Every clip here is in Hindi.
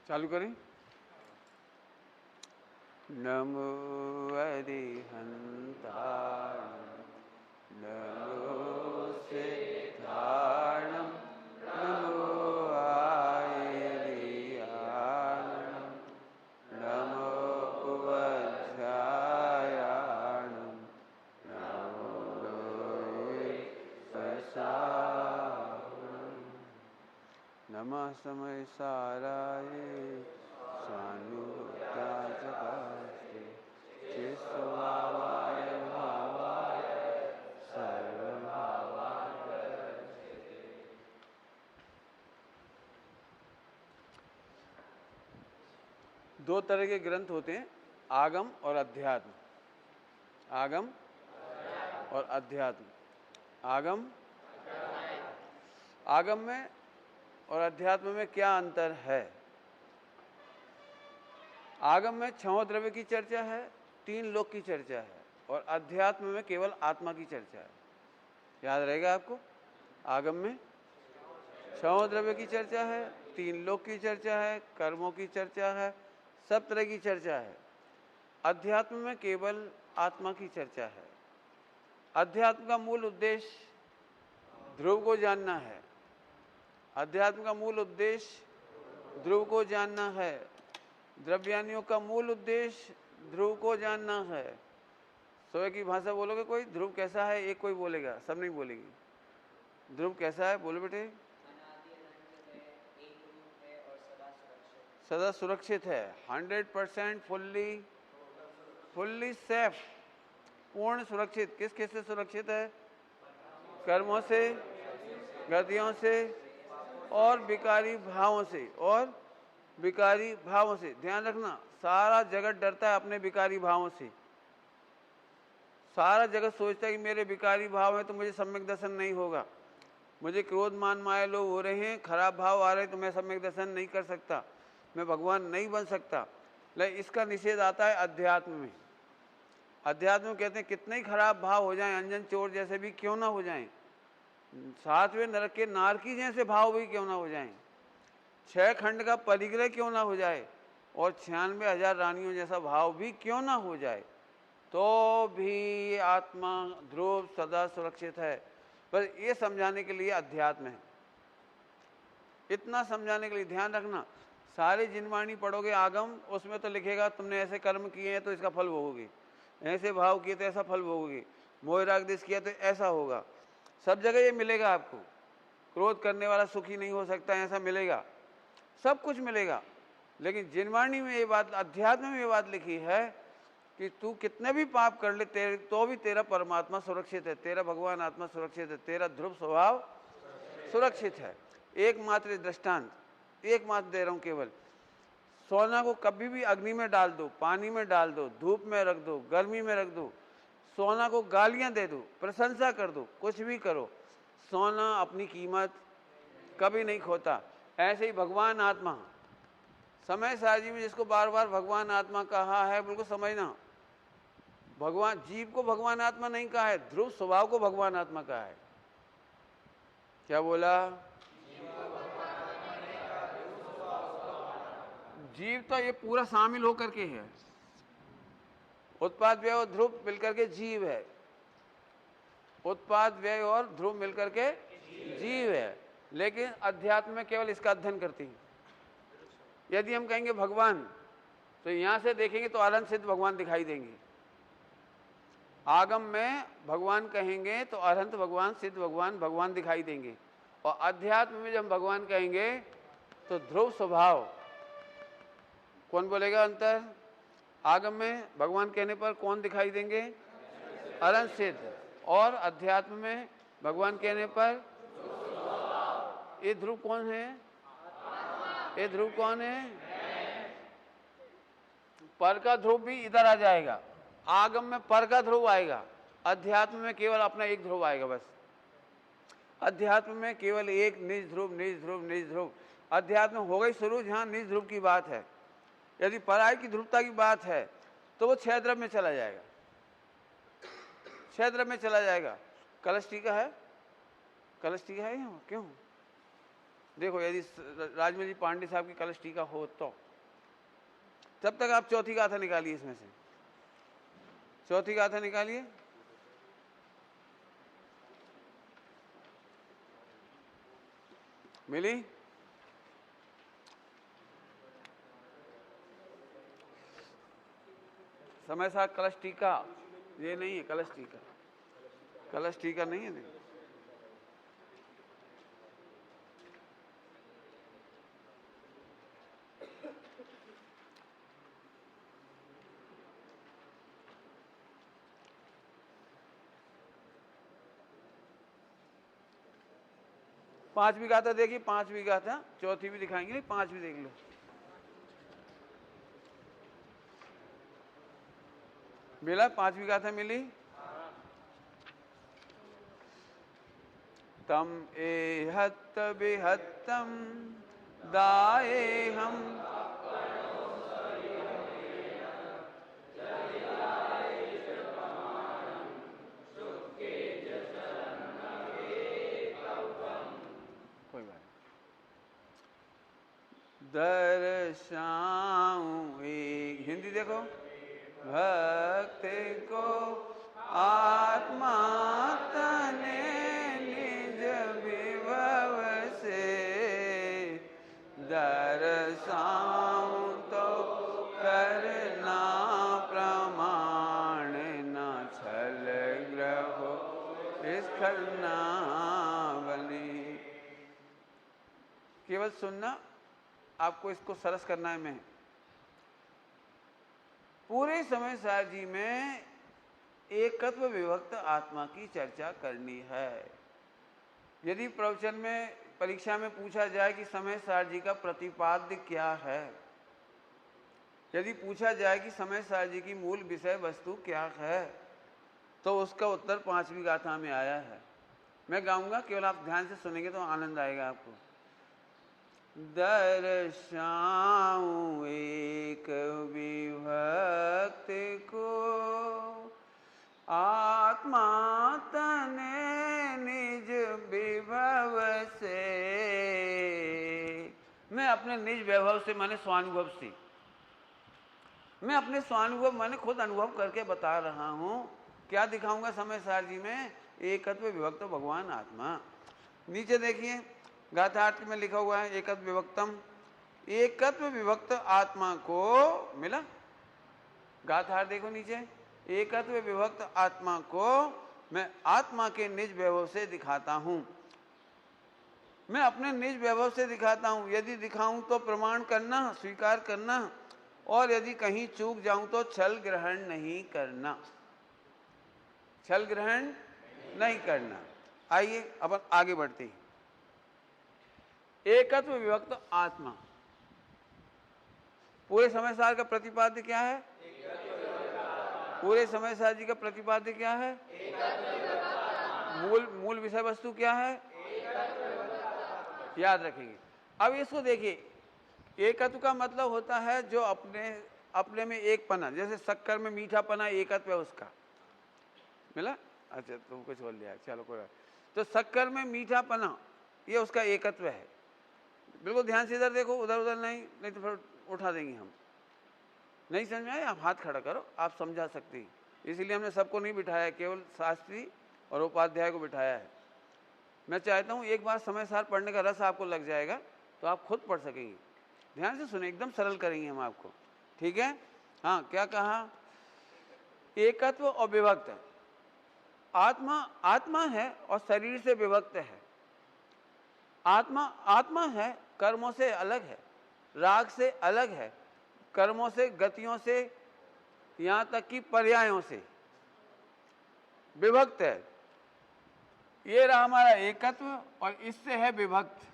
चालू करें। नमो अरिहंताणं नमो सिद्धाणं नमो आयर्याणं नमो उवध्यायाणं नमो ससारणं नमः समय साराय सानुज्ञाचकास्ते चित्स्वभावाय भावाय सर्वभावाय। दो तरह के ग्रंथ होते हैं, आगम और अध्यात्म। आगम और अध्यात्म। आगम में और अध्यात्म में क्या अंतर है? आगम में छहों द्रव्य की चर्चा है, तीन लोक की चर्चा है, और अध्यात्म में केवल आत्मा की चर्चा है। याद रहेगा आपको? आगम में छहों द्रव्य की चर्चा है, तीन लोक की चर्चा है, कर्मों की चर्चा है, सब तरह की चर्चा है। अध्यात्म में केवल आत्मा की चर्चा है। अध्यात्म का मूल उद्देश्य ध्रुव को जानना है। अध्यात्म का मूल उद्देश्य ध्रुव को जानना है। द्रव्यानियों का मूल उद्देश्य ध्रुव को जानना है। सोए की भाषा बोलोगे कोई? ध्रुव कैसा है? एक कोई बोलेगा, सब नहीं बोलेगी। ध्रुव कैसा है? बोलो बेटे। सदा सुरक्षित है, 100% फुल्ली सेफ, पूर्ण सुरक्षित। किस किस से सुरक्षित है? कर्मों से, गतियों से और विकारी भावों से। ध्यान रखना, सारा जगत डरता है अपने विकारी भावों से। सारा जगत सोचता है कि मेरे विकारी भाव है तो मुझे सम्यक दर्शन नहीं होगा। मुझे क्रोध मान माया लोग हो रहे हैं, खराब भाव आ रहे हैं, तो मैं सम्यक दर्शन नहीं कर सकता, मैं भगवान नहीं बन सकता। लेकिन इसका निषेध आता है अध्यात्म में। अध्यात्म में कहते हैं कितने ही खराब भाव हो जाएं, अंजन चोर जैसे भी क्यों ना हो जाएं, सातवें नरक के नारकी जैसे भाव भी क्यों ना हो जाएं, 6 खंड का परिग्रह क्यों ना हो जाए, और 96,000 रानियों जैसा भाव भी क्यों ना हो जाए, तो भी आत्मा ध्रुव सदा सुरक्षित है। पर ये समझाने के लिए अध्यात्म है। इतना समझाने के लिए ध्यान रखना, सारे जिनवाणी पढ़ोगे आगम, उसमें तो लिखेगा तुमने ऐसे कर्म किए हैं तो इसका फल भोगोगे, ऐसे भाव किए तो ऐसा फल भोगोगे, मोह राग द्वेष किया तो ऐसा होगा। सब जगह ये मिलेगा आपको। क्रोध करने वाला सुखी नहीं हो सकता, ऐसा मिलेगा, सब कुछ मिलेगा। लेकिन जिनवाणी में ये बात, अध्यात्म में ये बात लिखी है कि तू कितने भी पाप कर ले तेरे तो भी तेरा परमात्मा सुरक्षित है, तेरा भगवान आत्मा सुरक्षित है, तेरा ध्रुव स्वभाव सुरक्षित है। एकमात्र दृष्टांत, एकमात्र दे रहा हूं केवल। सोना को कभी भी अग्नि में डाल दो, पानी में डाल दो, धूप में रख दो, गर्मी में रख दो, सोना को गालियां दे दो, प्रशंसा कर दो, कुछ भी करो, सोना अपनी कीमत कभी नहीं खोता। ऐसे ही भगवान आत्मा, समय साजी में जिसको बार बार भगवान आत्मा कहा है, बिल्कुल समझना, भगवान जीव को भगवान आत्मा नहीं कहा है, ध्रुव स्वभाव को भगवान आत्मा कहा है। क्या बोला? जीव तो ये पूरा शामिल होकर के है, उत्पाद व्यय और ध्रुव मिलकर के जीव है। उत्पाद व्यय और ध्रुव मिलकर के जीव है। लेकिन अध्यात्म में केवल इसका अध्ययन करती है। यदि हम कहेंगे भगवान, तो यहां से देखेंगे तो अनंत सिद्ध भगवान दिखाई देंगे। आगम में भगवान कहेंगे तो अनंत भगवान, सिद्ध भगवान, भगवान दिखाई देंगे। और अध्यात्म में जब भगवान कहेंगे तो ध्रुव स्वभाव। कौन बोलेगा अंतर? आगम में भगवान कहने पर कौन दिखाई देंगे? अनंत सिद्ध। और अध्यात्म में भगवान कहने पर ये ध्रुव कौन है? ये ध्रुव कौन है? पर का ध्रुव भी इधर आ जाएगा। आगम में पर का ध्रुव आएगा, अध्यात्म में केवल अपना एक ध्रुव आएगा बस। अध्यात्म में केवल एक निज ध्रुव, निज ध्रुव, निज ध्रुव। अध्यात्म हो गई शुरू जहां निज ध्रुव की बात है। यदि पराय की ध्रुवता की बात है तो वो 6 द्रव्य में चला जाएगा, 6 द्रव्य में चला जाएगा। कलश टीका है? कलश टीका है यहाँ? क्यों? देखो यदि राजमल जी पांडे साहब की कलश टीका हो तो तब तक आप चौथी गाथा निकालिए, इसमें से चौथी गाथा निकालिए। मिली? समय साथ कलश टीका ये नहीं है, कलश टीका, कलश टीका नहीं है। नहीं 5वीं गाथा देखिए, 5वीं गाथा, चौथी भी दिखाएंगे नहीं, 5वीं देख लो। मिला? 5वीं गाथा मिली? तम एहत बेहत्तम दाए हम कोई बात दर्शाऊं एक, हिंदी देखो, भक्त को आत्मा तने निज विभव से दर्शाऊं तो करना प्रमाण न छल ग्रहो स्खलना बने। केवल सुनना, आपको इसको सरस करना है। मैं पूरे समय सार जी में एकत्व विभक्त आत्मा की चर्चा करनी है। यदि प्रवचन में परीक्षा में पूछा जाए कि समय सार जी का प्रतिपाद्य क्या है, यदि पूछा जाए कि समय सार जी की मूल विषय वस्तु क्या है, तो उसका उत्तर 5वीं गाथा में आया है। मैं गाऊंगा, केवल आप ध्यान से सुनेंगे तो आनंद आएगा आपको। दर्शाऊं एक विभक्त को आत्मा तने निज विभव से। मैं अपने निज वैभव से माने स्वानुभव से, मैं अपने स्वानुभव माने खुद अनुभव करके बता रहा हूं। क्या दिखाऊंगा समय सार जी में? एकत्व विभक्त भगवान आत्मा। नीचे देखिए गाथा 8 में लिखा हुआ है एकत्व विभक्तम, एकत्व विभक्त आत्मा को मिला। गाथा 8 देखो नीचे, एकत्व विभक्त आत्मा को मैं आत्मा के निज वैभव से दिखाता हूं, मैं अपने निज वैभव से दिखाता हूं। यदि दिखाऊं तो प्रमाण करना, स्वीकार करना, और यदि कहीं चूक जाऊं तो छल ग्रहण नहीं करना, छल ग्रहण नहीं करना। आइए अब आगे बढ़ते हैं। एकत्व विभक्त आत्मा, पूरे समय सार का प्रतिपाद्य क्या है? पूरे समय सार जी का प्रतिपाद्य क्या है? मूल विषय वस्तु क्या है? याद रखेंगे। अब इसको देखिए, एकत्व का मतलब होता है जो अपने में एक पना, जैसे शक्कर में मीठा पना एकत्व है उसका, मिला? अच्छा तुम कुछ बोल लिया, चलो कोई बात। तो शक्कर में मीठा पना ये उसका एकत्व है। बिल्कुल ध्यान से इधर देखो, उधर उधर नहीं तो फिर उठा देंगे हम। नहीं समझ में आया, आप हाथ खड़ा करो, आप समझा सकते हैं। इसलिए हमने सबको नहीं बिठाया, केवल शास्त्री और उपाध्याय को बिठाया है। मैं चाहता हूँ एक बार समय सार पढ़ने का रस आपको लग जाएगा तो आप खुद पढ़ सकेंगे। ध्यान से सुने, एकदम सरल करेंगे हम आपको, ठीक है? हाँ, क्या कहा? एकत्व और विभक्त। आत्मा आत्मा है और शरीर से विभक्त है। आत्मा आत्मा है, कर्मों से अलग है, राग से अलग है, कर्मों से, गतियों से, यहां तक कि पर्यायों से विभक्त है। ये रहा हमारा एकत्व और इससे है विभक्त।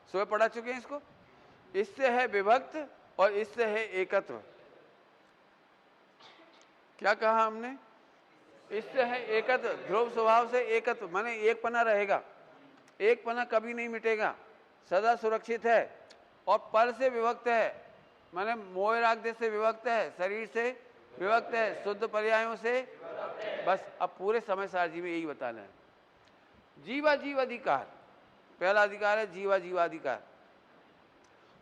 सुबह पढ़ा चुके हैं इसको। इससे है विभक्त और इससे है एकत्व। क्या कहा हमने? इससे है एकत्व, ध्रुव स्वभाव से एकत्व, माने एक पना रहेगा, एक पना कभी नहीं मिटेगा, सदा सुरक्षित है। और पर से विभक्त है, माने मोह राग देश से विभक्त है, शरीर से विभक्त है, शुद्ध पर्यायों से। बस अब पूरे समय सार जी में यही बताना है। जीवा जीव अधिकार, पहला अधिकार है जीवा जीवाधिकार।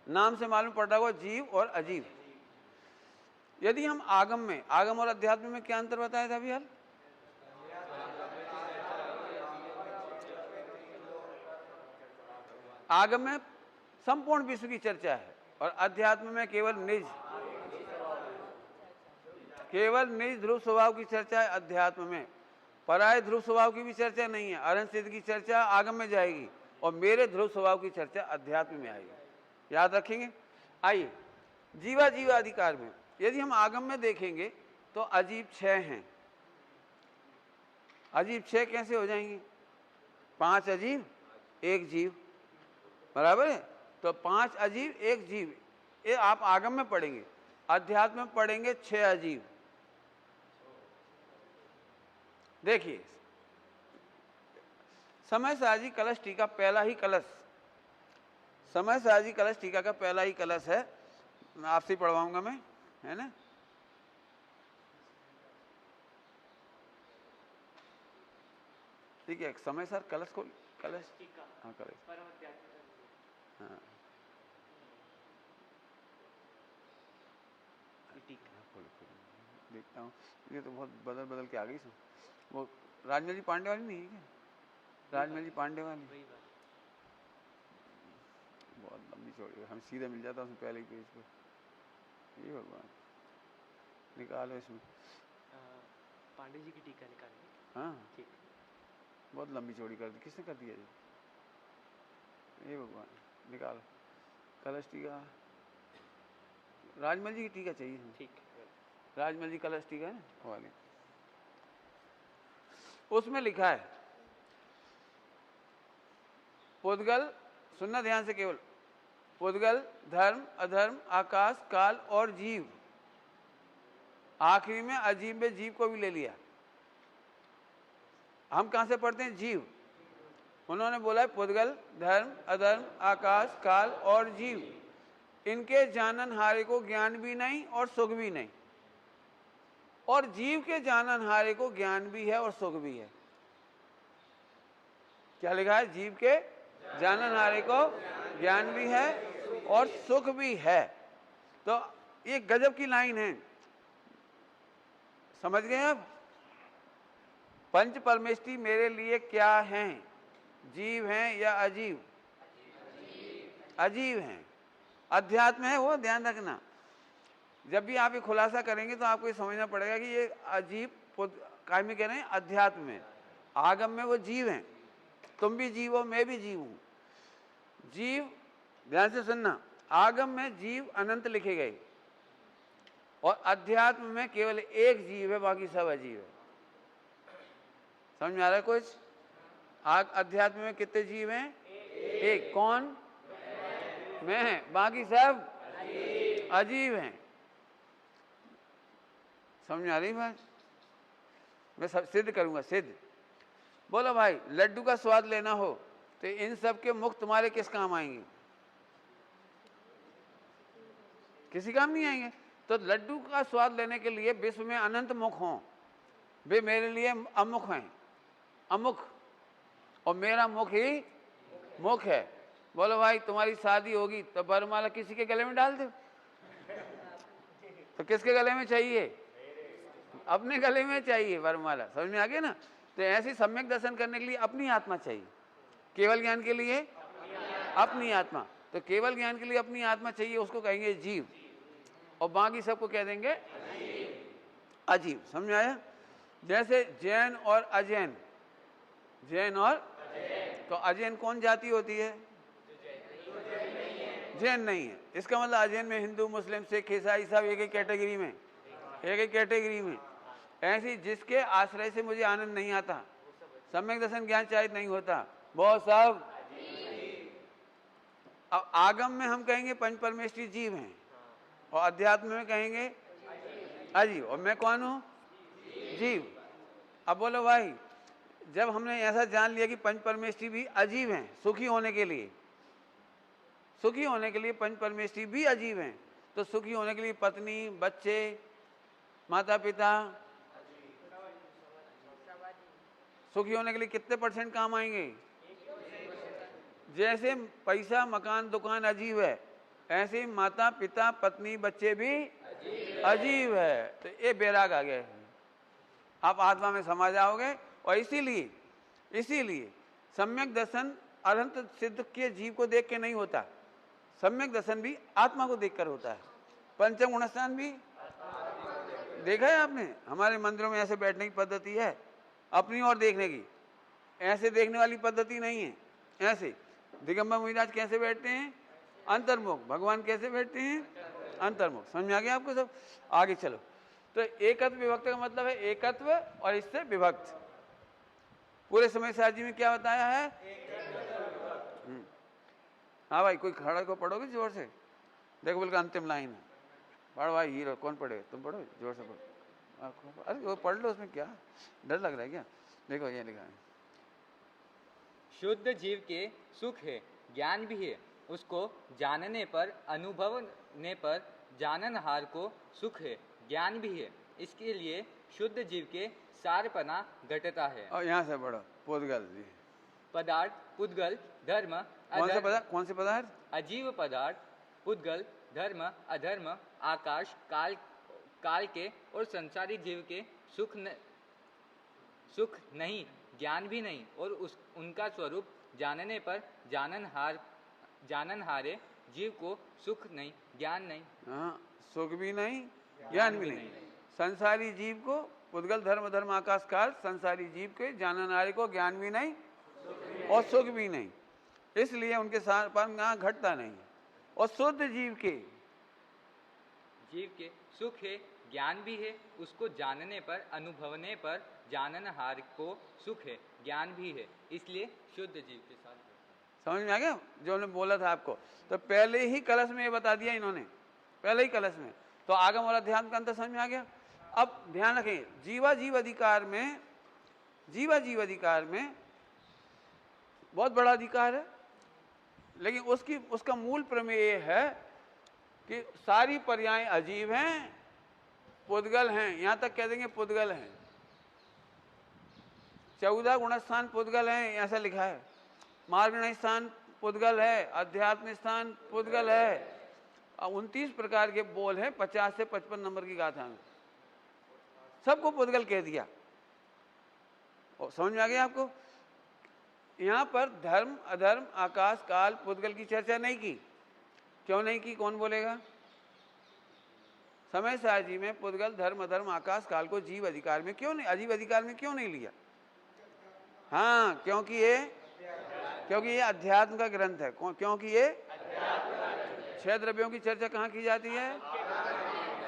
नाम से मालूम पड़ रहा होगा जीव और अजीव। यदि हम आगम में, आगम और अध्यात्म में क्या अंतर बताया था अभी हाल? आगम में संपूर्ण विश्व की चर्चा है और अध्यात्म में केवल निज ध्रुव स्वभाव की चर्चा है। अध्यात्म में पराय ध्रुव स्वभाव की भी चर्चा नहीं है। अरहंत सिद्ध की चर्चा आगम में जाएगी और मेरे ध्रुव स्वभाव की चर्चा अध्यात्म में आएगी। याद रखेंगे। आइए जीवा जीवाधिकार में यदि हम आगम में देखेंगे तो अजीब 6 हैं। अजीब 6 कैसे हो जाएंगे? 5 अजीब 1 जीव, बराबर है। तो 5 अजीब 1 जीव, ये आप आगम में पढ़ेंगे। अध्यात्म में पढ़ेंगे 6 अजीब। देखिए समय साजी कलश टीका पहला ही कलश, समय साजी कलश टीका का पहला ही कलश है। मैं आपसे पढ़वाऊंगा मैं, है ना। ठीक है, समय सर कलश को कलश, हाँ कलश, हाँ देखता हूँ। ये तो बहुत बदल बदल के आ गई। वो राजमल जी पांडे वाली नहीं है क्या? राजमल जी पांडे वाली बहुत लंबी चौड़ी, हम सीधे मिल जाता उसमें पहले ही पेज पे। ये भगवान निकालो इसमें पांडे जी की टीका निकालेंगे। हाँ ठीक, बहुत लंबी चौड़ी कर दी। किसने कर दिया जी? ये भगवान निकालो कलश टीका। राजमल जी की टीका चाहिए। ठीक, राजमल जी कलश टीका है ना वाली, उसमें लिखा है पुद्गल, सुनना ध्यान से केवल, पुद्गल, धर्म, अधर्म, आकाश, काल और जीव। आखिरी में अजीब में जीव को भी ले लिया। हम कहां से पढ़ते हैं? जीव। उन्होंने बोला है पुद्गल, धर्म, अधर्म, आकाश, काल और जीव। इनके जाननहारे को ज्ञान भी नहीं और सुख भी नहीं, और जीव के जाननहारे को ज्ञान भी है और सुख भी है। क्या लिखा है? जीव के जाननहारे को ज्ञान भी है और सुख भी है। तो ये गजब की लाइन है, समझ गए आप? पंच परमेष्टि मेरे लिए क्या हैं? जीव हैं या अजीव? अजीव हैं। अध्यात्म है वो, ध्यान रखना। जब भी आप ये खुलासा करेंगे तो आपको ये समझना पड़ेगा कि ये अजीब काय में कह रहे हैं? अध्यात्म में। आगम में वो जीव हैं। तुम भी जीव हो, मैं भी जीव हूं। जीव, ध्यान से सुनना, आगम में जीव अनंत लिखे गए और अध्यात्म में केवल एक जीव है, बाकी सब अजीब है। समझ में आ रहा है कुछ? अध्यात्म में कितने जीव हैं? एक। कौन? मैं। बाकी सब अजीब हैं। समझ में आ रही बात? मैं सब सिद्ध करूंगा, सिद्ध। बोलो भाई, लड्डू का स्वाद लेना हो तो इन सब के मुख तुम्हारे किस काम आएंगे? किसी काम नहीं आएंगे। तो लड्डू का स्वाद लेने के लिए विश्व में अनंत मुख हों, वे मेरे लिए अमुख हैं, अमुख, और मेरा मुख ही मुख है। बोलो भाई, तुम्हारी शादी होगी तो वरमाला किसी के गले में डाल दो, तो किसके गले में चाहिए? अपने गले में चाहिए वरमाला। समझ में आ गया ना? तो ऐसे सम्यक दर्शन करने के लिए अपनी आत्मा चाहिए, केवल ज्ञान के लिए अपनी आत्मा। तो केवल ज्ञान के लिए अपनी आत्मा चाहिए, उसको कहेंगे जीव, और बाकी सबको कह देंगे अजीब। समझ में आया? जैसे जैन और अजैन, जैन और, तो अजैन कौन जाति होती है? जैन नहीं है। इसका मतलब अजैन में हिंदू, मुस्लिम, सिख, ईसाई सब एक एक कैटेगरी में, एक एक कैटेगरी में। ऐसी जिसके आश्रय से मुझे आनंद नहीं आता, सम्यक दर्शन ज्ञान चाहिए नहीं होता, बहुत सब। अब आगम में हम कहेंगे पंच परमेष्ठी जीव हैं, और अध्यात्म में कहेंगे अजीव, और मैं कौन हूं? जीव। अब बोलो भाई, जब हमने ऐसा जान लिया कि पंच परमेष्ठी भी अजीव हैं, सुखी होने के लिए, सुखी होने के लिए पंच परमेष्ठी भी अजीब हैं, तो सुखी होने के लिए पत्नी, बच्चे, माता पिता, सुखी होने के लिए कितने % काम आएंगे? जैसे पैसा मकान दुकान अजीब है, ऐसे ही माता पिता पत्नी बच्चे भी अजीब है। तो ये बैराग आ गए, आप आत्मा में समा जाओगे। और इसीलिए सम्यक दर्शन अनंत सिद्ध के जीव को देख के नहीं होता, सम्यक दर्शन भी आत्मा को देखकर होता है। पंचम गुण स्नान भी देखा है आपने, हमारे मंदिरों में ऐसे बैठने की पद्धति है, अपनी ओर देखने की, ऐसे देखने वाली पद्धति नहीं है। ऐसे दिगंबर मुनिराज कैसे बैठते हैं, अंतर्मुख। भगवान कैसे बैठते हैं, अंतर्मुख। समझ में आ गया आपको सब? आगे चलो। तो एकत्व विभक्त का मतलब है एकत्व और इससे विभक्त। पूरे समय साहब जी में क्या बताया है? हाँ भाई, कोई खड़ा को पढ़ोगे जोर से, देखो बिल्कुल अंतिम लाइन है। पढ़ो भाई, हीरो कौन पढ़े? तुम पढ़ो, जोर से पढ़ो। अरे वो पढ़ लो, उसमें क्या डर लग रहा है क्या? देखो ये लिखा है, शुद्ध जीव के सुख है, ज्ञान भी है, उसको जानने पर, अनुभवने पर जाननहार को सुख है, ज्ञान भी है। इसके लिए शुद्ध जीव के सारपना घटता है। और यहाँ से पढ़ो, पुद्गल जी। पदार्थ, पुद्गल, धर्म, कौन से पदार्थ? अजीव पदार्थ, पुद्गल, धर्म, अधर्म, आकाश, काल के और संसारी जीव के सुख नहीं, ज्ञान भी नहीं, और उनका स्वरूप जानने पर जाननहारे जीव को सुख नहीं, ज्ञान नहीं। हाँ, सुख भी नहीं, ज्ञान भी नहीं। संसारी जीव को पुद्गल, धर्म, आकाश, काल, संसारी जीव के जाननहारे को ज्ञान भी नहीं और सुख भी नहीं, इसलिए उनके साथ पर घटता नहीं। और शुद्ध जीव के सुख है, ज्ञान भी है, उसको जानने पर, अनुभवने पर जाननहार को सुख है, ज्ञान भी है, इसलिए शुद्ध जीव के साथ। समझ में आ गया जो उन्होंने बोला था आपको? तो पहले ही कलश में ये बता दिया इन्होंने, पहले ही कलश में। तो आगम और अध्यात्म का अंतर समझ में आ गया। अब ध्यान रखें, जीवा जीव अधिकार में बहुत बड़ा अधिकार है, लेकिन उसका मूल प्रमेय है कि सारी पर्याय अजीब हैं, पुद्गल हैं, यहां तक कह देंगे पुद्गल हैं। 14 गुणस्थान पुद्गल हैं, ऐसा लिखा है। मार्ग स्थान पुद्गल है, अध्यात्म स्थान पुद्गल है। 29 प्रकार के बोल हैं 50 से 55 नंबर की गाथा में, सबको पुद्गल कह दिया। और समझ में आ गया आपको? यहां पर धर्म, अधर्म, आकाश, काल, पुद्गल की चर्चा नहीं की। क्यों नहीं की? कौन बोलेगा? समय साहब जी में पुद्गल, धर्म, अधर्म, आकाश, काल को जीव अधिकार में क्यों नहीं, अजीब अधिकार में क्यों नहीं लिया? हाँ, क्योंकि ये अध्यात्म का ग्रंथ है। क्योंकि ये 6 द्रव्यों की चर्चा कहाँ की जाती है?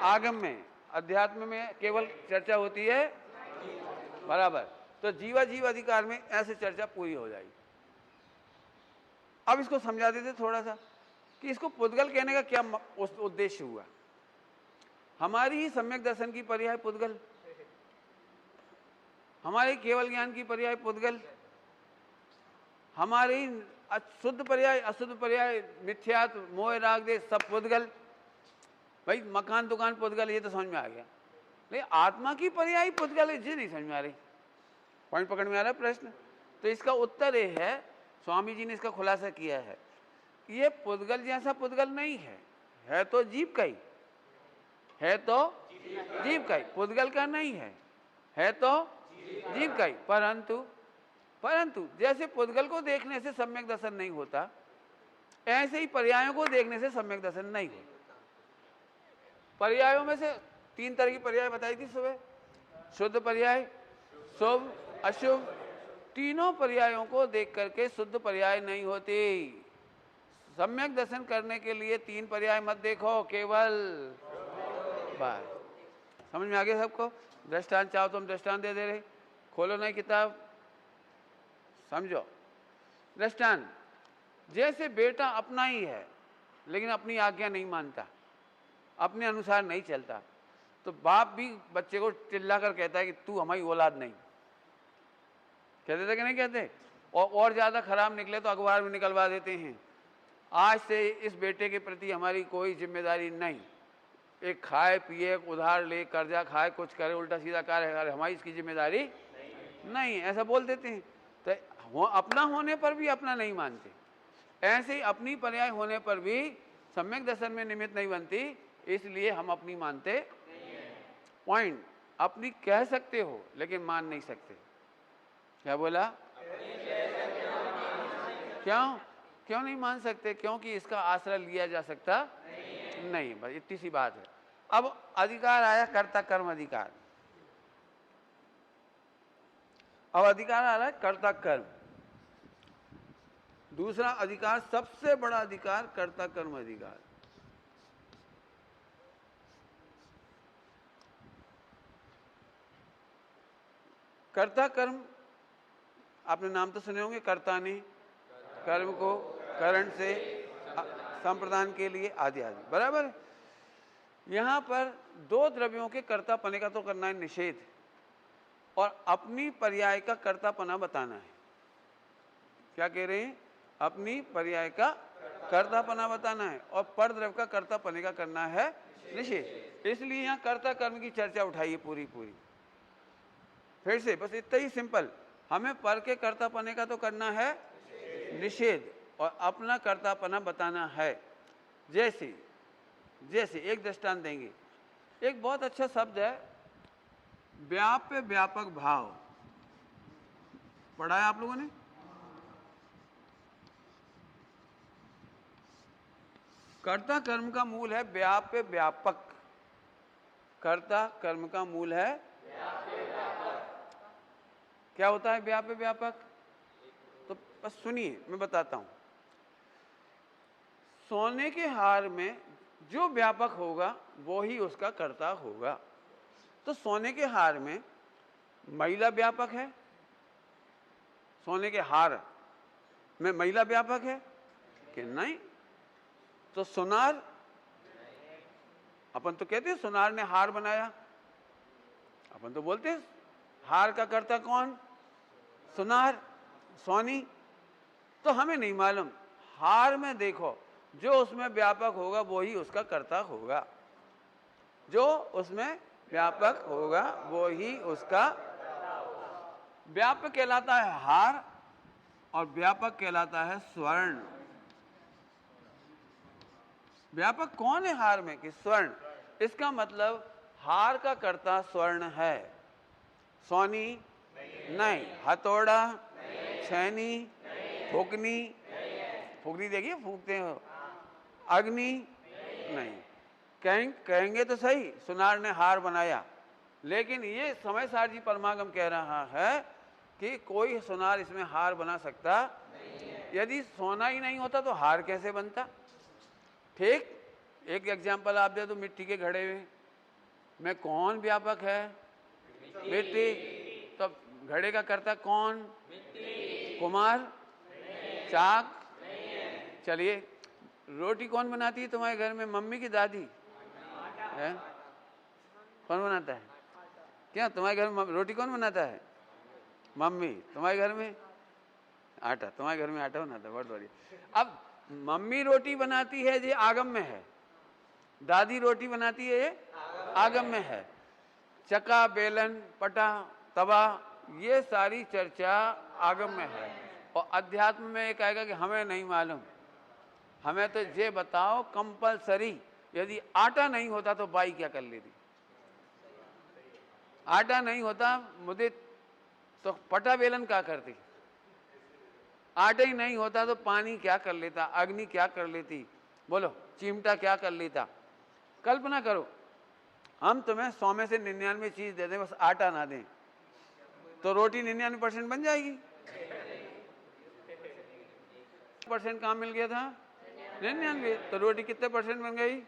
आगम में। अध्यात्म में केवल चर्चा होती है बराबर। तो जीवा जीव अधिकार में ऐसे चर्चा पूरी हो जाएगी। अब इसको समझा देते थोड़ा सा कि इसको पुद्गल कहने का क्या उद्देश्य हुआ। हमारी ही सम्यक दर्शन की पर्याय पुद्गल, हमारे केवल ज्ञान की पर्याय पुद्गल, हमारे ही शुद्ध पर्याय, अशुद्ध पर्याय, मिथ्यात्व, मोह, राग, देश, सब पुद्गल। भाई मकान दुकान पुद्गल, ये तो समझ में आ गया, लेकिन आत्मा की पर्याय पुद्गल है, जी नहीं समझ में आ रही। पॉइंट पकड़ में आ रहा है प्रश्न? तो इसका उत्तर ये है, स्वामी जी ने इसका खुलासा किया है, ये पुद्गल जैसा पुद्गल नहीं है तो जीव का ही है, तो जीव का ही, पुद्गल का नहीं है तो जीव का ही। परंतु जैसे पुद्गल को देखने से सम्यक दर्शन नहीं होता, ऐसे ही पर्यायों को देखने से सम्यक दर्शन नहीं होता। पर्यायों में से 3 तरह की पर्याय बताई थी सुबह, शुद्ध पर्याय, शुभ, अशुभ। तीनों पर्यायों को देख करके शुद्ध पर्याय नहीं होती। सम्यक दर्शन करने के लिए 3 पर्याय मत देखो, केवल बस। समझ में आ गया सबको? दृष्टांत चाहो तो हम दृष्टांत दे दे रहे, खोलो नहीं किताब, समझो। दृष्टांत, जैसे बेटा अपना ही है लेकिन अपनी आज्ञा नहीं मानता, अपने अनुसार नहीं चलता, तो बाप भी बच्चे को चिल्ला कर कहता है कि तू हमारी औलाद नहीं। कहते थे कि नहीं कहते? और ज़्यादा खराब निकले तो अखबार में निकलवा देते हैं, आज से इस बेटे के प्रति हमारी कोई जिम्मेदारी नहीं। एक खाए पिए, उधार ले, कर्जा खाए, कुछ करे, उल्टा सीधा करे, हमारी इसकी जिम्मेदारी नहीं, ऐसा बोल देते हैं। तो अपना होने पर भी अपना नहीं मानते। ऐसे ही अपनी पर्याय होने पर भी सम्यक दर्शन में निमित्त नहीं बनती, इसलिए हम अपनी मानते पॉइंट। अपनी कह सकते हो लेकिन मान नहीं सकते। क्या बोला? क्यों क्यों नहीं मान सकते? क्योंकि इसका आश्रय लिया जा सकता नहीं, बस इतनी सी बात है। अब अधिकार आया कर्ता कर्म अधिकार। अब अधिकार आ रहा है कर्ता कर्म। दूसरा अधिकार, सबसे बड़ा अधिकार, कर्ता कर्म अधिकार। कर्ता कर्म, आपने नाम तो सुने होंगे। कर्ता ने कर्म को करण से संप्रदान के लिए आदि आदि, बराबर। यहां पर दो द्रव्यों के कर्तापने का तो करना है निषेध, और अपनी पर्याय का कर्तापना बताना है। क्या कह रहे हैं? अपनी पर्याय का कर्तापना बताना है और परद्रव्य का कर्तापने का करना है निषेध। इसलिए यहां कर्ता कर्म की चर्चा उठाइए पूरी पूरी। फिर से बस इतना ही सिंपल, हमें पर के कर्तापने का तो करना है निषेध और अपना कर्तापना बताना है। जैसे जैसे एक दृष्टांत देंगे। एक बहुत अच्छा शब्द है व्याप्य व्यापक भाव, पढ़ा है आप लोगों ने? कर्ता कर्म का मूल है व्याप्य व्यापक। कर्ता कर्म का मूल है क्या होता है व्याप्य व्यापक? तो बस सुनिए, मैं बताता हूं। सोने के हार में जो व्यापक होगा वो ही उसका कर्ता होगा। तो सोने के हार में महिला व्यापक है, सोने के हार में महिला व्यापक है कि नहीं? तो सुनार, अपन तो कहते हैं सुनार ने हार बनाया, अपन तो बोलते हैं हार का कर्ता कौन? सुनार, सोनी। तो हमें नहीं मालूम, हार में देखो जो उसमें व्यापक होगा वो ही उसका कर्ता होगा, जो उसमें व्यापक होगा वो ही उसका। व्यापक कहलाता है हार और व्यापक कहलाता है स्वर्ण। व्यापक कौन है हार में? कि स्वर्ण। इसका मतलब हार का कर्ता स्वर्ण है, सोनी नहीं, हथौड़ा, छैनी, फूकनी, फूकनी देखिए फूकते हो, अग्नि नहीं। कहेंगे तो सही सुनार ने हार बनाया, लेकिन ये समय सार जी परमागम कह रहा है कि कोई सुनार इसमें हार बना सकता यदि सोना ही नहीं होता तो हार कैसे बनता? ठीक, एक एग्जाम्पल आप दे दो, मिट्टी के घड़े में कौन व्यापक है? मिट्टी। तो घड़े का कर्ता कौन? कुमार, चाक। चलिए, रोटी कौन बनाती है तुम्हारे घर में? मम्मी की दादी है? कौन बनाता है? क्या तुम्हारे घर में रोटी कौन बनाता है? मम्मी। तुम्हारे घर में आटा, तुम्हारे घर में आटा बनाता है, बहुत बढ़िया। अब मम्मी रोटी बनाती है ये आगम में है, दादी रोटी बनाती है ये आगम में है। चक्का, बेलन, पटा, तवा, ये सारी चर्चा आगम में है। और अध्यात्म में एक आएगा कि हमें नहीं मालूम, हमें तो ये बताओ कंपलसरी, यदि आटा नहीं होता तो बाई क्या कर लेती? आटा नहीं होता मुझे तो पटा बेलन क्या करती? आटा ही नहीं होता तो पानी क्या कर लेता? अग्नि क्या कर लेती? बोलो, चिमटा क्या कर लेता? कल्पना करो, हम तुम्हें 100 में से 99 चीज दे दें, बस आटा ना दें, तो रोटी 99% बन जाएगी। % कहाँ मिल गया था? 99। तो रोटी कितने % बन गई?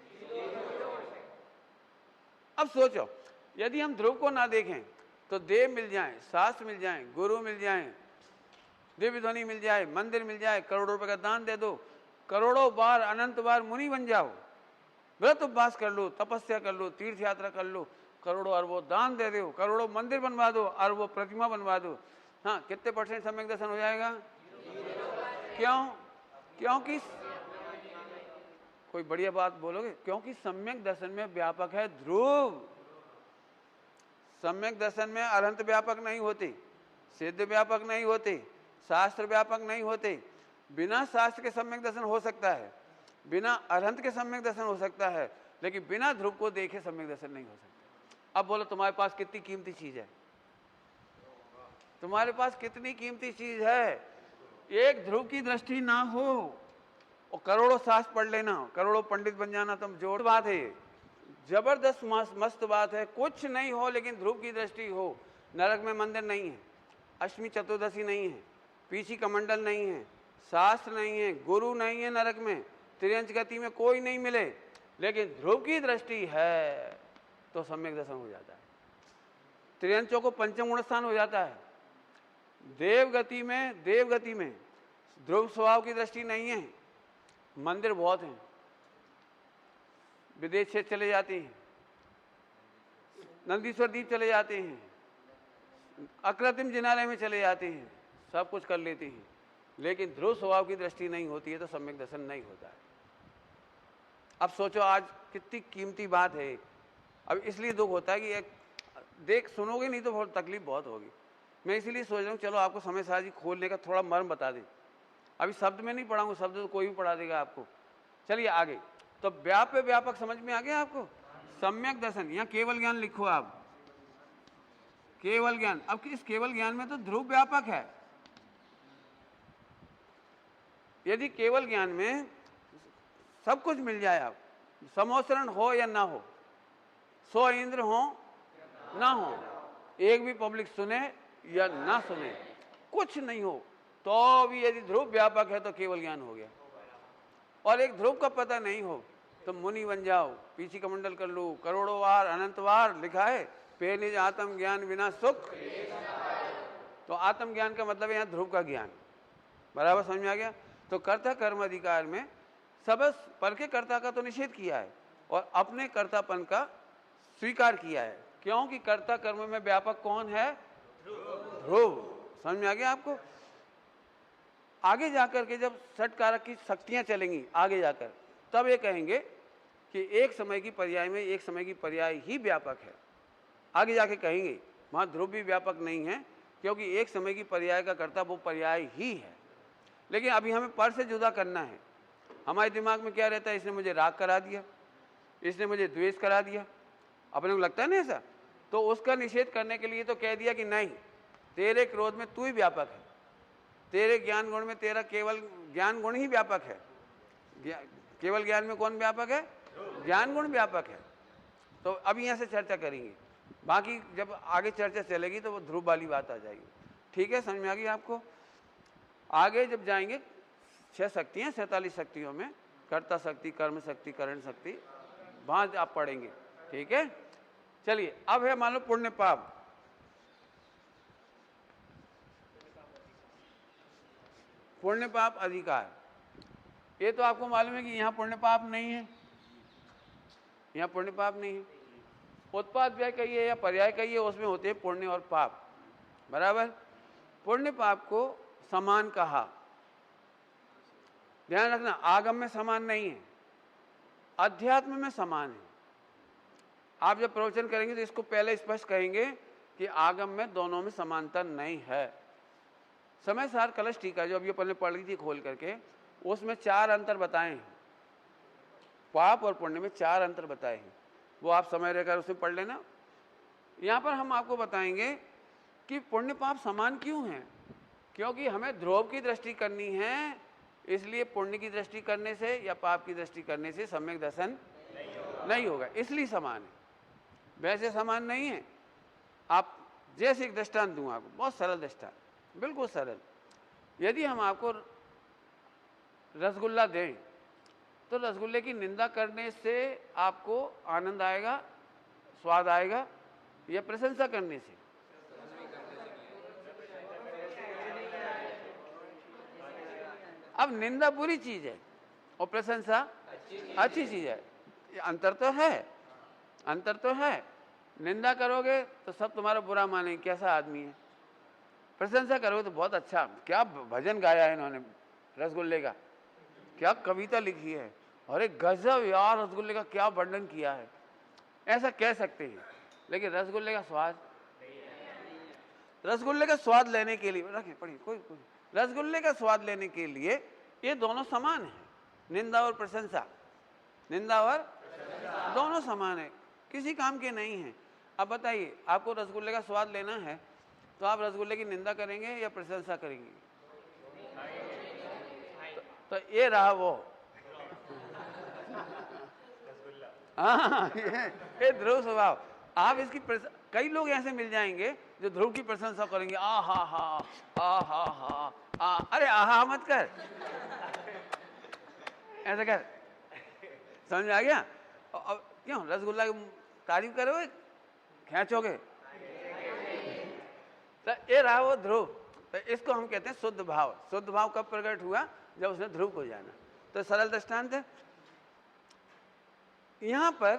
अब सोचो, यदि हम ध्रुव को ना देखें तो देव मिल जाए, शास्त्र मिल जाए, गुरु मिल जाए, दिव्य ध्वनि मिल जाए, मंदिर मिल जाए, करोड़ों रुपए का दान दे दो, करोड़ों बार अनंत बार मुनि बन जाओ, व्रत उपवास कर लो, तपस्या कर लो, तीर्थ यात्रा कर लो, करोड़ों अरबों दान दे दो, करोड़ों मंदिर बनवा दो, अरबों प्रतिमा बनवा दो, हाँ, कितने % सम्यक दर्शन हो जाएगा? क्यों? क्योंकि कोई बढ़िया बात बोलोगे, क्योंकि सम्यक दर्शन में व्यापक है ध्रुव। सम्यक दर्शन में अनंत व्यापक नहीं होते, सिद्ध व्यापक नहीं होते, शास्त्र व्यापक नहीं होते, बिना शास्त्र के सम्यक दर्शन हो सकता है, बिना अरहंत के सम्यक दर्शन हो सकता है, लेकिन बिना ध्रुव को देखे सम्यक दर्शन नहीं हो सकता। अब बोलो तुम्हारे पास कितनी कीमती चीज है, तुम्हारे पास कितनी कीमती चीज है। एक ध्रुव की दृष्टि ना हो और करोड़ों शास्त्र पढ़ लेना, करोड़ों पंडित बन जाना, तुम जोड़ बात है ये, जबरदस्त मस्त बात है। कुछ नहीं हो लेकिन ध्रुव की दृष्टि हो। नरक में मंदिर नहीं है, अष्टमी चतुर्दशी नहीं है, पीछी कमंडल नहीं है, शास्त्र नहीं है, गुरु नहीं है, नरक में त्रियंच गति में कोई नहीं मिले, लेकिन ध्रुव की दृष्टि है तो सम्यक दर्शन हो जाता है। त्रियंचों को पंचम गुण स्थान हो जाता है। देवगति में ध्रुव स्वभाव की दृष्टि नहीं है, मंदिर बहुत हैं, विदेश से चले जाते हैं, नंदीश्वर द्वीप चले जाते हैं, अकृत्रिम जिनालय में चले जाते हैं, सब कुछ कर लेते हैं, लेकिन ध्रुव स्वभाव की दृष्टि नहीं होती है तो सम्यक दर्शन नहीं होता है। अब सोचो आज कितनी कीमती बात है। अब इसलिए दुख होता है कि एक देख सुनोगे नहीं तो बहुत तकलीफ बहुत होगी। मैं इसीलिए सोच रहा हूँ चलो आपको समय साजी खोलने का थोड़ा मर्म बता दें। अभी शब्द में नहीं पढ़ाऊंगा, शब्द तो कोई भी पढ़ा देगा आपको। चलिए आगे, तो व्यापक समझ में आ गया आपको। सम्यक दर्शन, यहाँ केवल ज्ञान लिखो आप, केवल ज्ञान। अब इस केवल ज्ञान में तो ध्रुव व्यापक है। यदि केवल ज्ञान में सब कुछ मिल जाए, आप समोसरण हो या ना हो, 100 इंद्र हो ना हो, एक भी पब्लिक सुने या ना सुने, कुछ नहीं हो, तो भी यदि ध्रुव व्यापक है तो केवल ज्ञान हो गया। और एक ध्रुव का पता नहीं हो तो मुनि बन जाओ, पीछी कमंडल कर लो, करोड़ों बार अनंत बार लिखा है, पे निज आत्म ज्ञान बिना सुख। तो आत्म ज्ञान का मतलब है यहाँ ध्रुव का ज्ञान। बराबर समझ में आ गया। तो कर्ता कर्म अधिकार में सबस पर के कर्ता का तो निषेध किया है और अपने कर्तापन का स्वीकार किया है, क्योंकि कर्ता कर्म में व्यापक कौन है? ध्रुव। समझ में आ गया आपको। आगे जाकर के जब षट कारक की शक्तियां चलेंगी आगे जाकर, तब ये कहेंगे कि एक समय की पर्याय में एक समय की पर्याय ही व्यापक है। आगे जाके कहेंगे वहां ध्रुव भी व्यापक नहीं है, क्योंकि एक समय की पर्याय का कर्ता वो पर्याय ही है। लेकिन अभी हमें पर से जुदा करना है। हमारे दिमाग में क्या रहता है, इसने मुझे राग करा दिया, इसने मुझे द्वेष करा दिया, अपने को लगता है ना ऐसा। तो उसका निषेध करने के लिए तो कह दिया कि नहीं, तेरे क्रोध में तू ही व्यापक है, तेरे ज्ञान गुण में तेरा केवल ज्ञान गुण ही व्यापक है। केवल ज्ञान में कौन व्यापक है? ज्ञान गुण व्यापक है। तो अब यहाँ से चर्चा करेंगे, बाकी जब आगे चर्चा चलेगी तो वो ध्रुव वाली बात आ जाएगी। ठीक है, समझ में आ गई आपको। आगे जब जाएंगे 6 शक्तियाँ, 47 शक्तियों में कर्ता शक्ति, कर्म शक्ति, करण शक्ति, वहाँ आप पढ़ेंगे। ठीक है, चलिए अब है मान लो पुण्य पाप। पुण्य पाप अधिकार, ये तो आपको मालूम है कि यहाँ पुण्य पाप नहीं है, यहाँ पुण्य पाप नहीं है। उत्पाद व्यय कहिए या पर्याय कहिए, उसमें होते हैं पुण्य और पाप। बराबर। पुण्य पाप को समान कहा, ध्यान रखना, आगम में समान नहीं है, अध्यात्म में समान है। आप जब प्रवचन करेंगे तो इसको पहले स्पष्ट कहेंगे कि आगम में दोनों में समानता नहीं है। समय सार कलश टीका जो अब ये पहले पढ़ ली थी खोल करके, उसमें 4 अंतर बताए हैं, पाप और पुण्य में 4 अंतर बताए हैं, वो आप समय रहकर उसमें पढ़ लेना। यहाँ पर हम आपको बताएंगे कि पुण्य पाप समान क्यों हैं, क्योंकि हमें ध्रुव की दृष्टि करनी है, इसलिए पुण्य की दृष्टि करने से या पाप की दृष्टि करने से सम्यक दर्शन नहीं होगा, इसलिए समान है, वैसे समान नहीं है। आप जैसे एक दृष्टांत दूं आपको, बहुत सरल दृष्टांत, बिल्कुल सरल। यदि हम आपको रसगुल्ला दें तो रसगुल्ले की निंदा करने से आपको आनंद आएगा, स्वाद आएगा, या प्रशंसा करने से? अब निंदा बुरी चीज है और प्रशंसा अच्छी चीज है, अंतर तो है, अंतर तो है। निंदा करोगे तो सब तुम्हारा बुरा मानेंगे, कैसा आदमी है। प्रशंसा करोगे तो बहुत अच्छा, क्या भजन गाया है इन्होंने रसगुल्ले का, क्या कविता लिखी है, अरे गजब यार, रसगुल्ले का क्या वर्णन किया है, ऐसा कह सकते हैं। लेकिन रसगुल्ले का स्वाद, रसगुल्ले का स्वाद लेने के लिए रखिए, पढ़िए, कोई रसगुल्ले का स्वाद लेने के लिए ये दोनों समान है, निंदा और प्रशंसा, निंदा और दोनों समान है, किसी काम के नहीं है। अब बताइए, आपको रसगुल्ले का स्वाद लेना है तो आप रसगुल्ले की निंदा करेंगे या प्रशंसा करेंगे? तो ये रहा वो। हाँ, ये ध्रुव स्वभाव। आप इसकी कई लोग ऐसे मिल जाएंगे जो ध्रुव की प्रशंसा करेंगे, आ हा हा, अरे आहा मत कर, ऐसा कर, समझ आ गया? अब क्यों रसगुल्ला की तारीफ करोगे, खेचोगे? तो ये रहा वो ध्रुव। तो इसको हम कहते हैं शुद्ध भाव। शुद्ध भाव कब प्रकट हुआ? जब उसने ध्रुव को जाना। तो सरल दृष्टांत है, यहां पर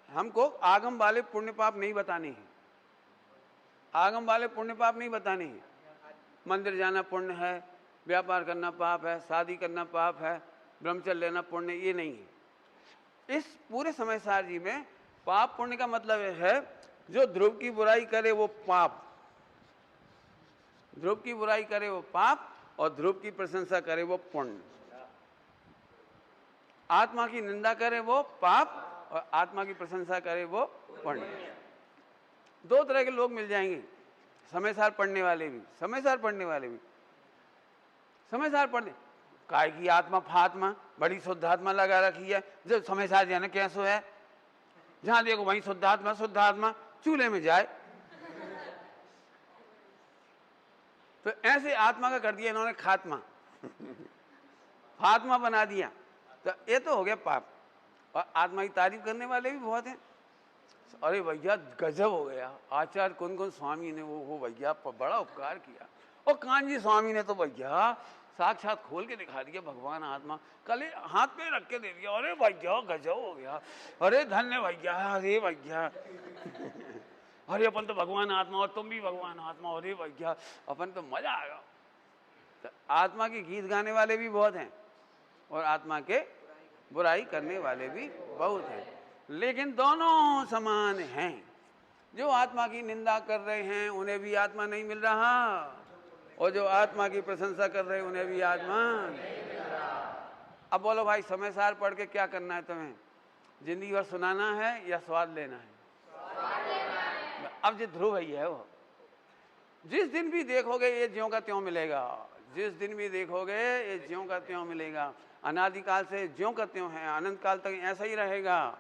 हमको आगम वाले पुण्य पाप नहीं बताने हैं, आगम वाले पुण्य पाप नहीं बताने हैं। मंदिर जाना पुण्य है, व्यापार करना पाप है, शादी करना पाप है, ब्रह्मचर्य लेना पुण्य, ये नहीं है। इस पूरे समय सार जी में पाप पुण्य का मतलब है जो ध्रुव की बुराई करे वो पाप, ध्रुव की बुराई करे वो पाप, और ध्रुव की प्रशंसा करे वो पुण्य। आत्मा की निंदा करे वो पाप, और आत्मा की प्रशंसा करे वो पुण्य। दो तरह के लोग मिल जाएंगे, समय सार पढ़ने वाले भी, समय सार पढ़ने वाले भी। समय सार पढ़ने काय की आत्मा फात्मा बड़ी शुद्धात्मा लगा रखी है, जब समय सार जाने कैसो है, जहां देखो वहीं शुद्धात्मा शुद्धात्मा, चूल्हे में जाए। तो ऐसे आत्मा का कर दिया इन्होंने खात्मा, फात्मा बना दिया। तो ये तो हो गया पाप। और आत्मा की तारीफ करने वाले भी बहुत हैं। अरे भैया गजब हो गया, आचार्य कौन स्वामी ने वो भैया बड़ा उपकार किया, और कांजी स्वामी ने तो भैया साक्षात खोल के दिखा दिया भगवान आत्मा, कल हाथ पे रख के दे दिया। अरे भैया गजब हो गया, अरे धन्य भैया, अरे भैया अरे अपन तो भगवान आत्मा और तुम भी भगवान आत्मा, अरे भैया अपन तो मजा आएगा। तो आत्मा के गीत गाने वाले भी बहुत हैं और आत्मा के बुराई करने वाले भी बहुत हैं, लेकिन दोनों समान हैं। जो आत्मा की निंदा कर रहे हैं उन्हें भी आत्मा नहीं मिल रहा, और जो आत्मा की प्रशंसा कर रहे हैं उन्हें भी आत्मा नहीं मिल रहा। अब बोलो भाई, समय सार पढ़ के क्या करना है तुम्हें? जिंदगी भर सुनाना है या स्वाद लेना है? अब जो ध्रुव है वो, जिस दिन भी देखोगे ये ज्यों का त्यों मिलेगा, जिस दिन भी देखोगे ये ज्यों का त्यों मिलेगा। अनादिकाल से ज्यों का त्यों है, अनंत काल तक ऐसा ही रहेगा।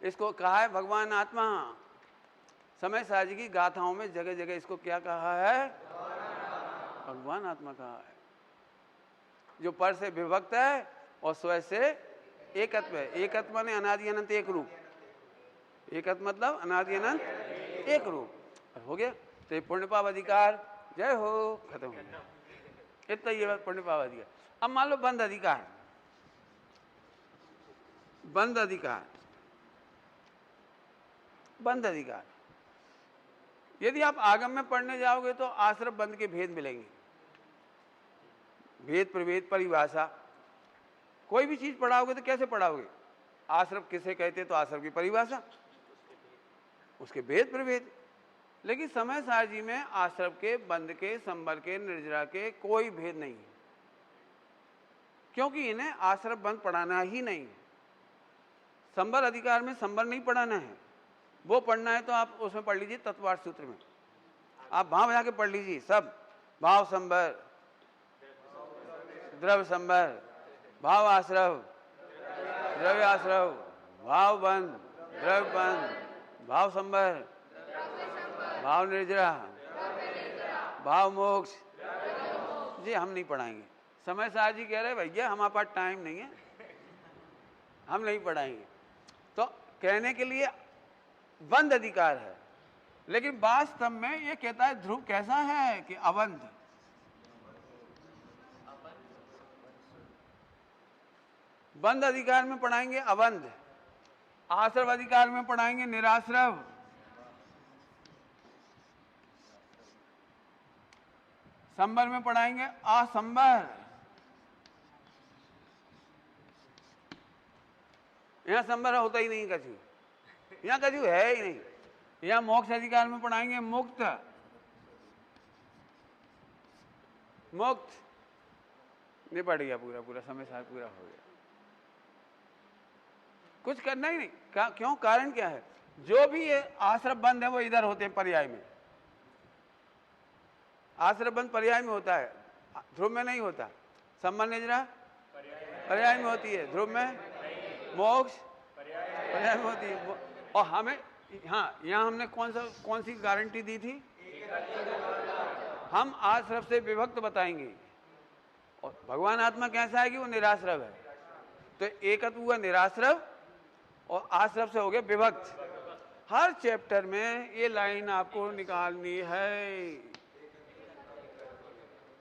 इसको कहा है भगवान आत्मा। समय सार जी की गाथाओं में जगह जगह इसको क्या कहा है? भगवान आत्मा कहा है, जो पर से विभक्त है और स्वयं से एकत्व है। एकत्व ने अनादि अनंत एक रूप, एकत्व मतलब अनादि अनंत एक रूप हो गया। तो ये पुण्य पाप अधिकार जय हो खत्म हो गया, इतना ये पुण्य पाप अधिकार। अब मान लो बंद अधिकार, बंद अधिकार, बंद अधिकार। यदि आप आगम में पढ़ने जाओगे तो आश्रम बंद के भेद मिलेंगे, भेद प्रभेद परिभाषा। कोई भी चीज पढ़ाओगे तो कैसे पढ़ाओगे? आश्रम किसे कहते तो आश्रम की परिभाषा, उसके भेद प्रभेद। लेकिन समय सार जी में आश्रम के, बंद के, संबर के, निर्जरा के कोई भेद नहीं है, क्योंकि इन्हें आश्रम बंद पढ़ाना ही नहीं है। संबर अधिकार में संबर नहीं पढ़ाना है, वो पढ़ना है तो आप उसमें पढ़ लीजिए तत्वार्थ सूत्र में, आप भाव बजा के पढ़ लीजिए सब। भाव संबर, द्रव्य संबर, भाव आश्रव, द्रव्य आश्रव, भाव बंद, द्रव्य बंद, भाव संबर, भाव निर्जरा, भाव मोक्ष। जी हम नहीं पढ़ाएंगे। समय सार जी कह रहे भैया हमारे पास टाइम नहीं है, हम नहीं पढ़ाएंगे। तो कहने के लिए बंद अधिकार है, लेकिन वास्तव में ये कहता है ध्रुव कैसा है कि अबंध। बंद अधिकार में पढ़ाएंगे अबंध, आश्रव अधिकार में पढ़ाएंगे निराश्रव, संबर में पढ़ाएंगे असंबर। यहां संबर होता ही नहीं कछु, यहां कछु है ही नहीं। यहां मोक्ष अधिकार में पढ़ाएंगे मुक्त, मुक्त निपट गया पूरा पूरा, समय सार पूरा हो गया, कुछ करना ही नहीं। क्यों? कारण क्या है? जो भी ये आश्रम बंद है वो इधर होते हैं पर्याय में। आश्रम बंद पर्याय में होता है, ध्रुव में नहीं होता। संबंध निजरा पर्याय में होती है, ध्रुव में, मोक्ष पर्याय में होती है। और हमें हाँ, यहाँ हमने कौन सी गारंटी दी थी? हम आश्रव से विभक्त बताएंगे। और भगवान आत्मा कैसा है कि वो निराश्रव है। तो एकत्व हुआ निराश्रव और आश्रव से हो गया विभक्त। हर चैप्टर में ये लाइन आपको निकालनी है।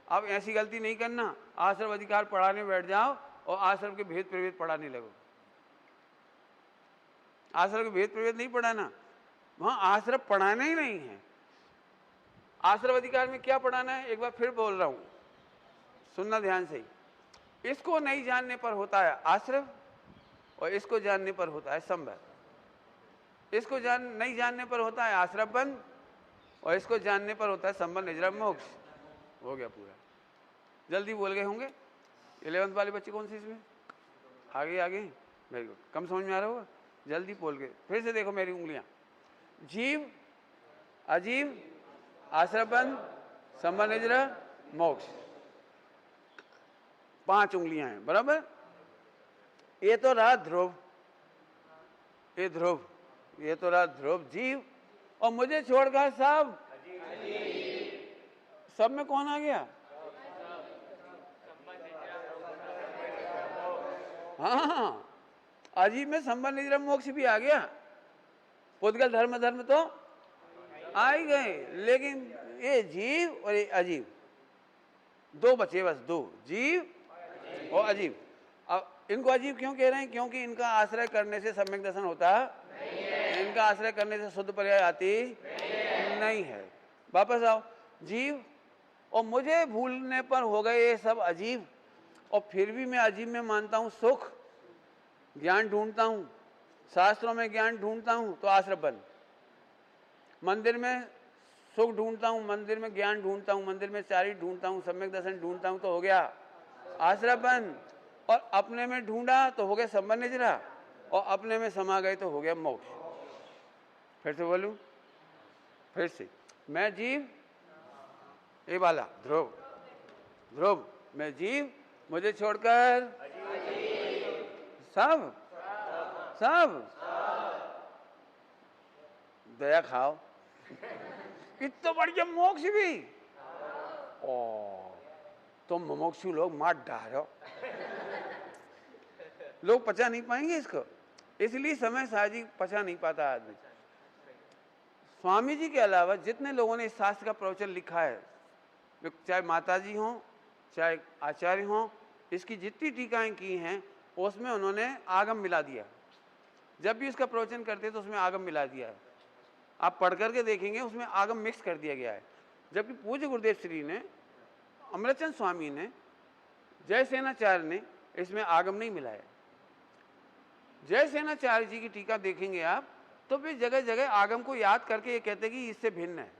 अब ऐसी गलती नहीं करना, आश्रव अधिकार पढ़ाने बैठ जाओ और आश्रम के भेद प्रभेद पढ़ाने लगो। आश्रम के भेद प्रभेद नहीं पढ़ाना, वहां आश्रम पढ़ाना ही नहीं है। आश्रम अधिकार में क्या पढ़ाना है? एक बार फिर बोल रहा हूं, सुनना ध्यान से। इसको नहीं जानने पर होता है आश्रव और इसको जानने पर होता है संबंध। इसको नहीं जानने पर होता है आश्रव बंद और इसको जानने पर होता है संबंध निजरा मोक्ष। हो गया पूरा। जल्दी बोल गए होंगे। 11th वाले बच्चे कौन से इसमें? आगे आगे, वेरी गुड। कम समझ में आ रहा होगा, जल्दी बोल गए। फिर से देखो मेरी उंगलियां, जीव, अजीव, आश्रव बंद, संबंध निजरा, मोक्ष, 5 उंगलियां हैं, बराबर। ये तो रहा ध्रुव, ये ध्रुव, ये तो रहा ध्रुव, जीव। और मुझे छोड़कर सब, सब में कौन आ गया? हाँ, अजीब में संबंध निजरा मोक्ष भी आ गया। पुद्गल धर्म धर्म तो आ ही गए, लेकिन ये जीव और ये अजीब, 2 बचे बस, 2, जीव और अजीब। अब इनको अजीब क्यों कह रहे हैं? क्योंकि इनका आश्रय करने से सम्यक दर्शन होता नहीं है। इनका आश्रय करने से शुद्ध पर्याय आती नहीं है। वापस आओ, जीव और मुझे भूलने पर हो गए ये सब अजीब। और फिर भी मैं अजीब में मानता हूं सुख, ज्ञान ढूंढता हूं, शास्त्रों में ज्ञान ढूंढता हूं, तो आश्रय बंद। मंदिर में सुख ढूंढता हूं, मंदिर में ज्ञान ढूंढता हूं, मंदिर में चारित्र ढूंढता हूं, सम्यक दर्शन ढूंढता हूं, तो हो गया आश्रय बंद। और अपने में ढूंढा तो हो गया संबंध निजरा, और अपने में समा गए तो हो गया मोक्ष। फिर से बोलूं, फिर से, मैं जीव, ये वाला ध्रुव, ध्रुव, मैं जीव, मुझे छोड़कर सब, सब, दया खाओ। इतना बढ़िया मोक्ष भी। ओ, तुम मुमुक्षु लोग मार डालो, लोग पचा नहीं पाएंगे इसको, इसलिए समय साजी पचा नहीं पाता आदमी। स्वामी जी के अलावा जितने लोगों ने इस शास्त्र का प्रवचन लिखा है, चाहे माताजी हों चाहे आचार्य हों, इसकी जितनी टीकाएं की हैं उसमें उन्होंने आगम मिला दिया। जब भी इसका प्रवचन करते तो उसमें आगम मिला दिया है। आप पढ़ करके देखेंगे उसमें आगम मिक्स कर दिया गया है। जबकि पूज्य गुरुदेव श्री ने, अमृतचंद स्वामी ने, जय सेनाचार्य ने इसमें आगम नहीं मिलाया। जय सेनाचार्य जी की टीका देखेंगे आप तो वे जगह जगह आगम को याद करके ये कहते कि इससे भिन्न है।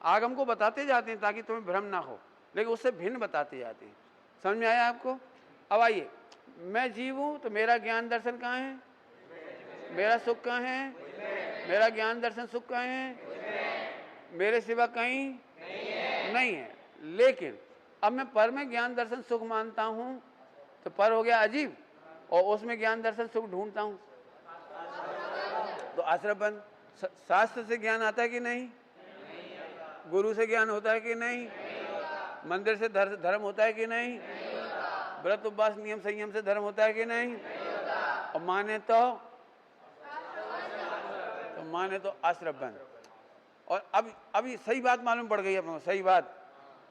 आगम को बताते जाते हैं ताकि तुम्हें भ्रम ना हो, लेकिन उससे भिन्न बताते जाते हैं। समझ में आया आपको? अब आइए, मैं जीव हूं तो मेरा ज्ञान दर्शन कहाँ है? मेरा सुख कहाँ है? मेरा ज्ञान दर्शन सुख कहाँ है? मेरे सिवा कहीं नहीं है। लेकिन अब मैं पर में ज्ञान दर्शन सुख मानता हूं तो पर हो गया अजीब, और उसमें ज्ञान दर्शन सुख ढूंढता हूं तो आश्रय बंद। शास्त्र से ज्ञान आता है कि नहीं? गुरु से ज्ञान होता है कि नहीं? मंदिर से धर्म होता है कि नहीं? व्रत उपवास नियम संयम से धर्म होता है कि नहीं? और माने तो माने तो आश्रय बंद। और अभी सही बात मालूम पड़ गई अपने, सही बात,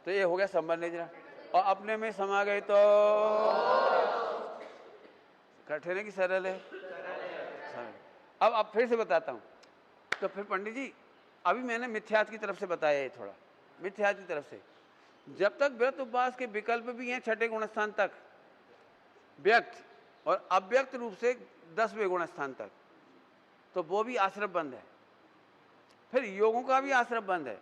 तो ये हो गया संबंध निजरा। और अपने में समा गए तो कठिन है कि सरल है? अब फिर से बताता हूं। तो फिर पंडित जी, अभी मैंने मिथ्यात्व की तरफ से बताया है, थोड़ा मिथ्यात्व की तरफ से। जब तक व्रत उपवास के विकल्प भी हैं 6ठे गुण स्थान तक, व्यक्त और अव्यक्त रूप से 10वें गुण स्थान तक, तो वो भी आश्रय बंद है। फिर योगों का भी आश्रय बंद है।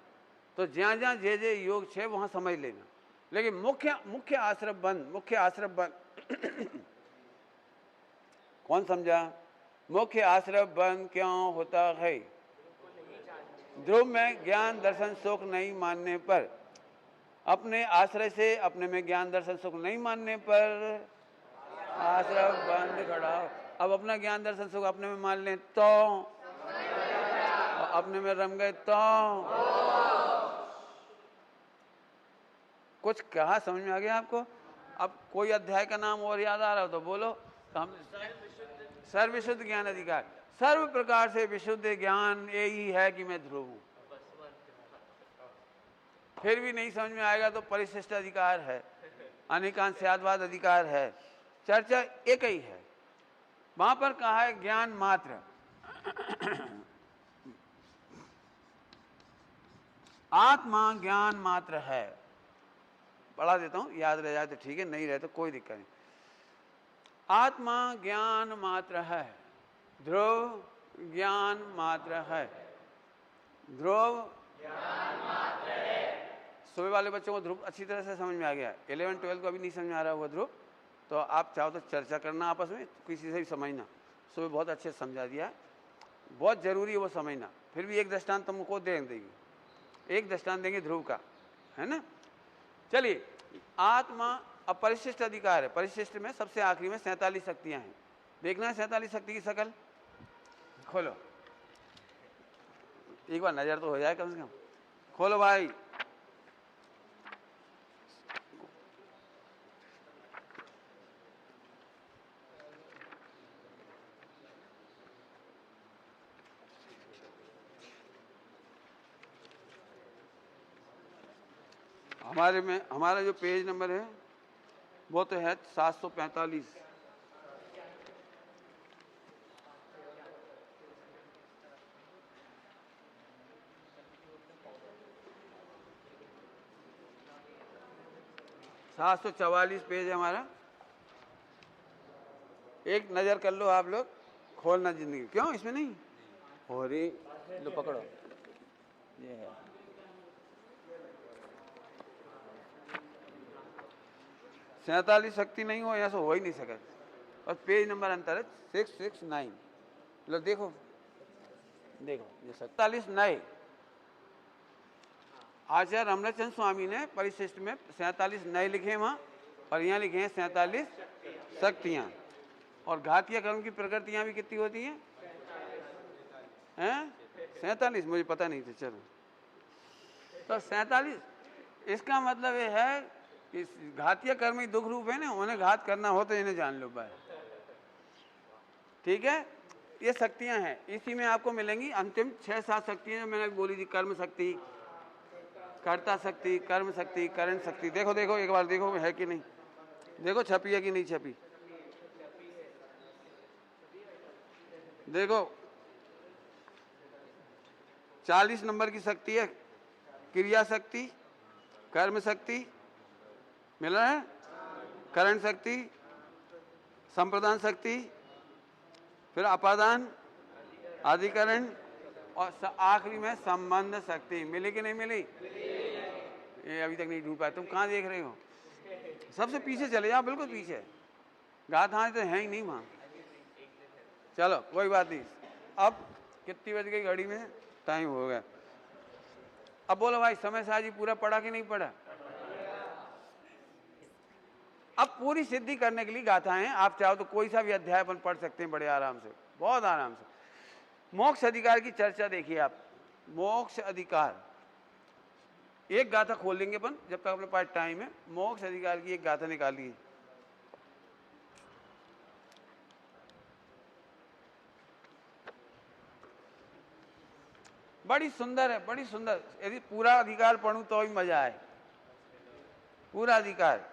तो जहां जहां जे योग छे वहां समझ लेना। लेकिन मुख्य आश्रय बंद कौन समझा? मुख्य आश्रय बंद क्यों होता है? ध्रुव में ज्ञान दर्शन सुख नहीं मानने पर, अपने आश्रय से अपने में ज्ञान दर्शन सुख नहीं मानने पर आश्रय बंद खड़ा। अब अपना ज्ञान दर्शन सुख अपने में मान लें तो, अपने में रम गए तो कुछ कहा समझ में आ गया आपको? अब कोई अध्याय का नाम और याद आ रहा हो तो बोलो। तो हम सर्वविशुद्ध ज्ञान अधिकार, सर्व प्रकार से विशुद्ध ज्ञान यही है कि मैं ध्रुव हूं। फिर भी नहीं समझ में आएगा तो परिशिष्ट अधिकार है, अनेकांशवाद अधिकार है, चर्चा एक ही है। वहां पर कहा है ज्ञान मात्र। आत्मा ज्ञान मात्र है। पढ़ा देता हूं, याद रह जाए तो ठीक है, नहीं रहे तो कोई दिक्कत नहीं। आत्मा ज्ञान मात्र है, ध्रुव ज्ञान मात्र है। ध्रुव ज्ञान मात्र है। सुबह वाले बच्चों को ध्रुव अच्छी तरह से समझ में आ गया। 11, 12 को अभी नहीं समझ में आ रहा हुआ ध्रुव, तो आप चाहो तो चर्चा करना आपस में, किसी से भी समझना। सुबह बहुत अच्छे से समझा दिया है, बहुत जरूरी है वो समझना। फिर भी एक दृष्टांत तुमको देंगे, एक दृष्टांत देंगे ध्रुव का, है ना। चलिए, आत्मा अब परिशिष्ट अधिकार है। परिशिष्ट में सबसे आखिरी में 47 शक्तियां हैं। देखना है 47 शक्ति की शकल, खोलो एक बार, नजर तो हो जाए कम से कम। खोलो भाई, हमारा जो पेज नंबर है वो तो है 745। सात 744 पेज है हमारा। एक नजर कर लो आप लोग, खोलना जिंदगी। क्यों इसमें नहीं हो रही? लो पकड़ो, ये है। सैतालीस शक्ति नहीं हो, यहाँ से हो ही नहीं सका। और पेज नंबर अंतर है 669। लो देखो, देखो ये 47 नए आचार्य रमणचंद्र स्वामी ने परिशिष्ट में 47 नए लिखे वहां, और यहाँ लिखे हैं 47 शक्तियां। और घातीय कर्म की प्रकृतियां भी कितनी होती हैं? 47, मुझे पता नहीं था। चलो, तो 47, इसका मतलब ये है कि घातीय कर्म ही दुख रूप है ना, उन्हें घात करना हो तो इन्हें जान लो भाई। ठीक है, ये शक्तियां हैं। इसी में आपको मिलेंगी अंतिम 6-7 शक्तियां जो मैंने बोली थी। कर्म शक्ति, कर्ता शक्ति, कर्म शक्ति, करण शक्ति। देखो देखो एक बार देखो है कि नहीं, देखो छपी है कि नहीं छपी। देखो 40 नंबर की शक्ति है क्रिया शक्ति, कर्म शक्ति मिल रहा है, करण शक्ति, संप्रदान शक्ति, फिर अपादान, अधिकरण, और आखिरी में संबंध शक्ति। मिली कि नहीं मिली? ये अभी तक नहीं ढूंढ पाए। तुम कहाँ देख रहे हो? सबसे पीछे चले जाओ, बिल्कुल पीछे। गाथाएं तो है ही नहीं वहां। चलो कोई बात नहीं। अब कितनी बज गई घड़ी में? टाइम हो गया। अब बोलो भाई, समय साजी पूरा पढ़ा कि नहीं पढ़ा? अब पूरी सिद्धि करने के लिए गाथाएं, आप चाहो तो कोई सा भी अध्याय अपन पढ़ सकते हैं बड़े आराम से, बहुत आराम से। मोक्ष अधिकार की चर्चा देखिए आप। मोक्ष अधिकार, एक गाथा खोल लेंगे अपन जब तक अपने पास टाइम है। मोक्ष अधिकार की एक गाथा निकालिए। बड़ी सुंदर है, बड़ी सुंदर। यदि पूरा अधिकार पढ़ूं तो ही मजा आए। पूरा अधिकार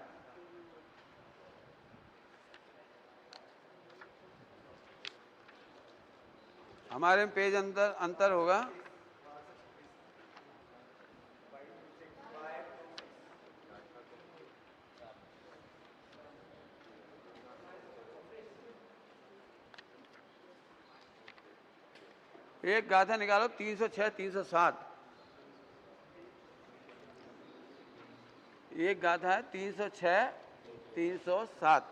हमारे पेज अंतर होगा। एक गाथा निकालो 306, 307। एक गाथा है 306, 307,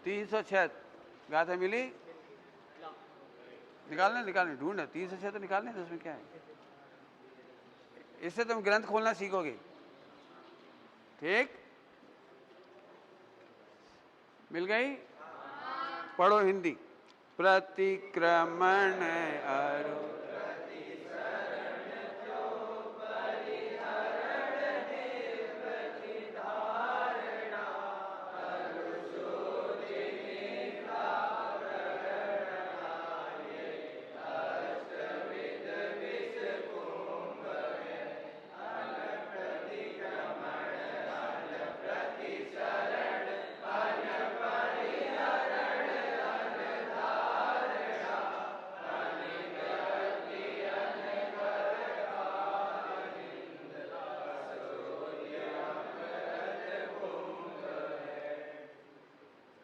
306 गाथा मिली? निकालने ढूंढना, 306 तो निकालने, तो उसमें क्या है? इससे तुम ग्रंथ खोलना सीखोगे। ठीक, मिल गई? पढ़ो हिंदी। प्रतिक्रमण अरु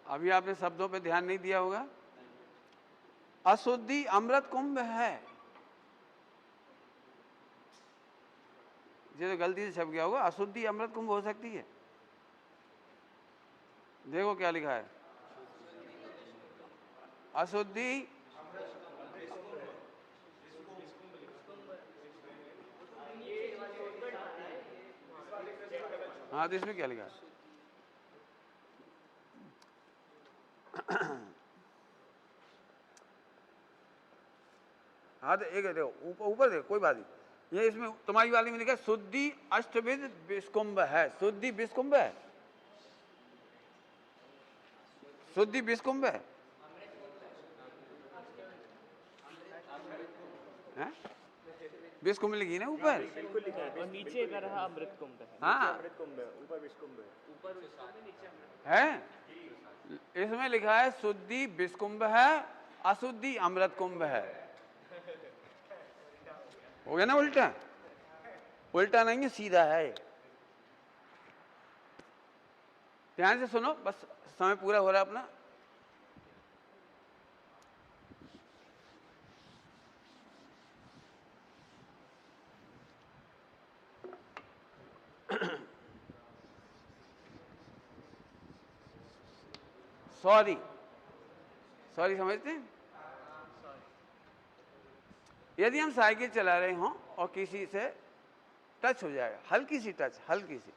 अभी आपने शब्दों पे ध्यान नहीं दिया होगा। अशुद्धि अमृत कुंभ है, ये तो गलती से छप गया होगा। अशुद्धि अमृत कुंभ हो सकती है। देखो क्या लिखा है, अशुद्धि हाँ, तो इसमें क्या लिखा है? हाँ, तो एक देखो ऊपर देखो, कोई बात नहीं। ये इसमें तुम्हारी वाली में लिखा है शुद्धि अष्टविध विषकुंभ है। शुद्धि विषकुंभ है, शुद्धि विषकुंभ है, हैं? विषकुंभ लिखी ना ऊपर, और नीचे कर रहा अमृत कुंभ है। हाँ ऊपर विषकुंभ है। इसमें लिखा है शुद्धि विषकुंभ है, अशुद्धि अमृत कुंभ है। हो गया ना उल्टा? उल्टा नहीं है, सीधा है। ध्यान से सुनो, बस समय पूरा हो रहा है अपना। सॉरी, सॉरी समझते हैं? यदि हम साइकिल चला रहे हों और किसी से टच हो जाएगा, हल्की सी टच, हल्की सी,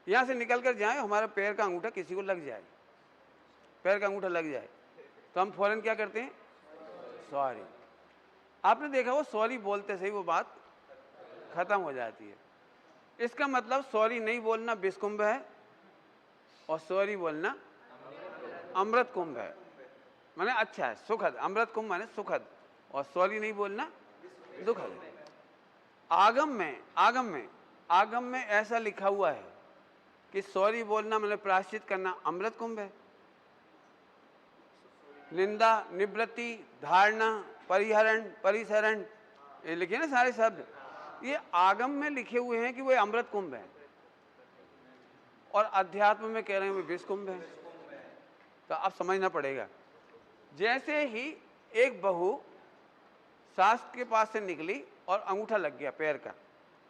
यहां से निकल कर जाए, हमारा पैर का अंगूठा किसी को लग जाए, पैर का अंगूठा लग जाए, तो हम फौरन क्या करते हैं? सॉरी। आपने देखा वो सॉरी बोलते से ही वो बात खत्म हो जाती है। इसका मतलब सॉरी नहीं बोलना विषकुंभ है और सॉरी बोलना अमृत कुंभ है। माने अच्छा है, सुखद। अमृत कुंभ माने सुखद, और सॉरी नहीं बोलना दुखद। आगम में ऐसा लिखा हुआ है कि सॉरी बोलना मतलब प्रायश्चित करना अमृत कुंभ है। निंदा, निवृत्ति, धारणा, परिहरण, परिसरण, ये लिखे ना सारे शब्द, ये आगम में लिखे हुए हैं कि वो अमृत कुंभ है, और अध्यात्म में कह रहे हैं वो विष कुंभ है। तो अब समझना पड़ेगा। जैसे ही एक बहू सास के पास से निकली और अंगूठा लग गया पैर का,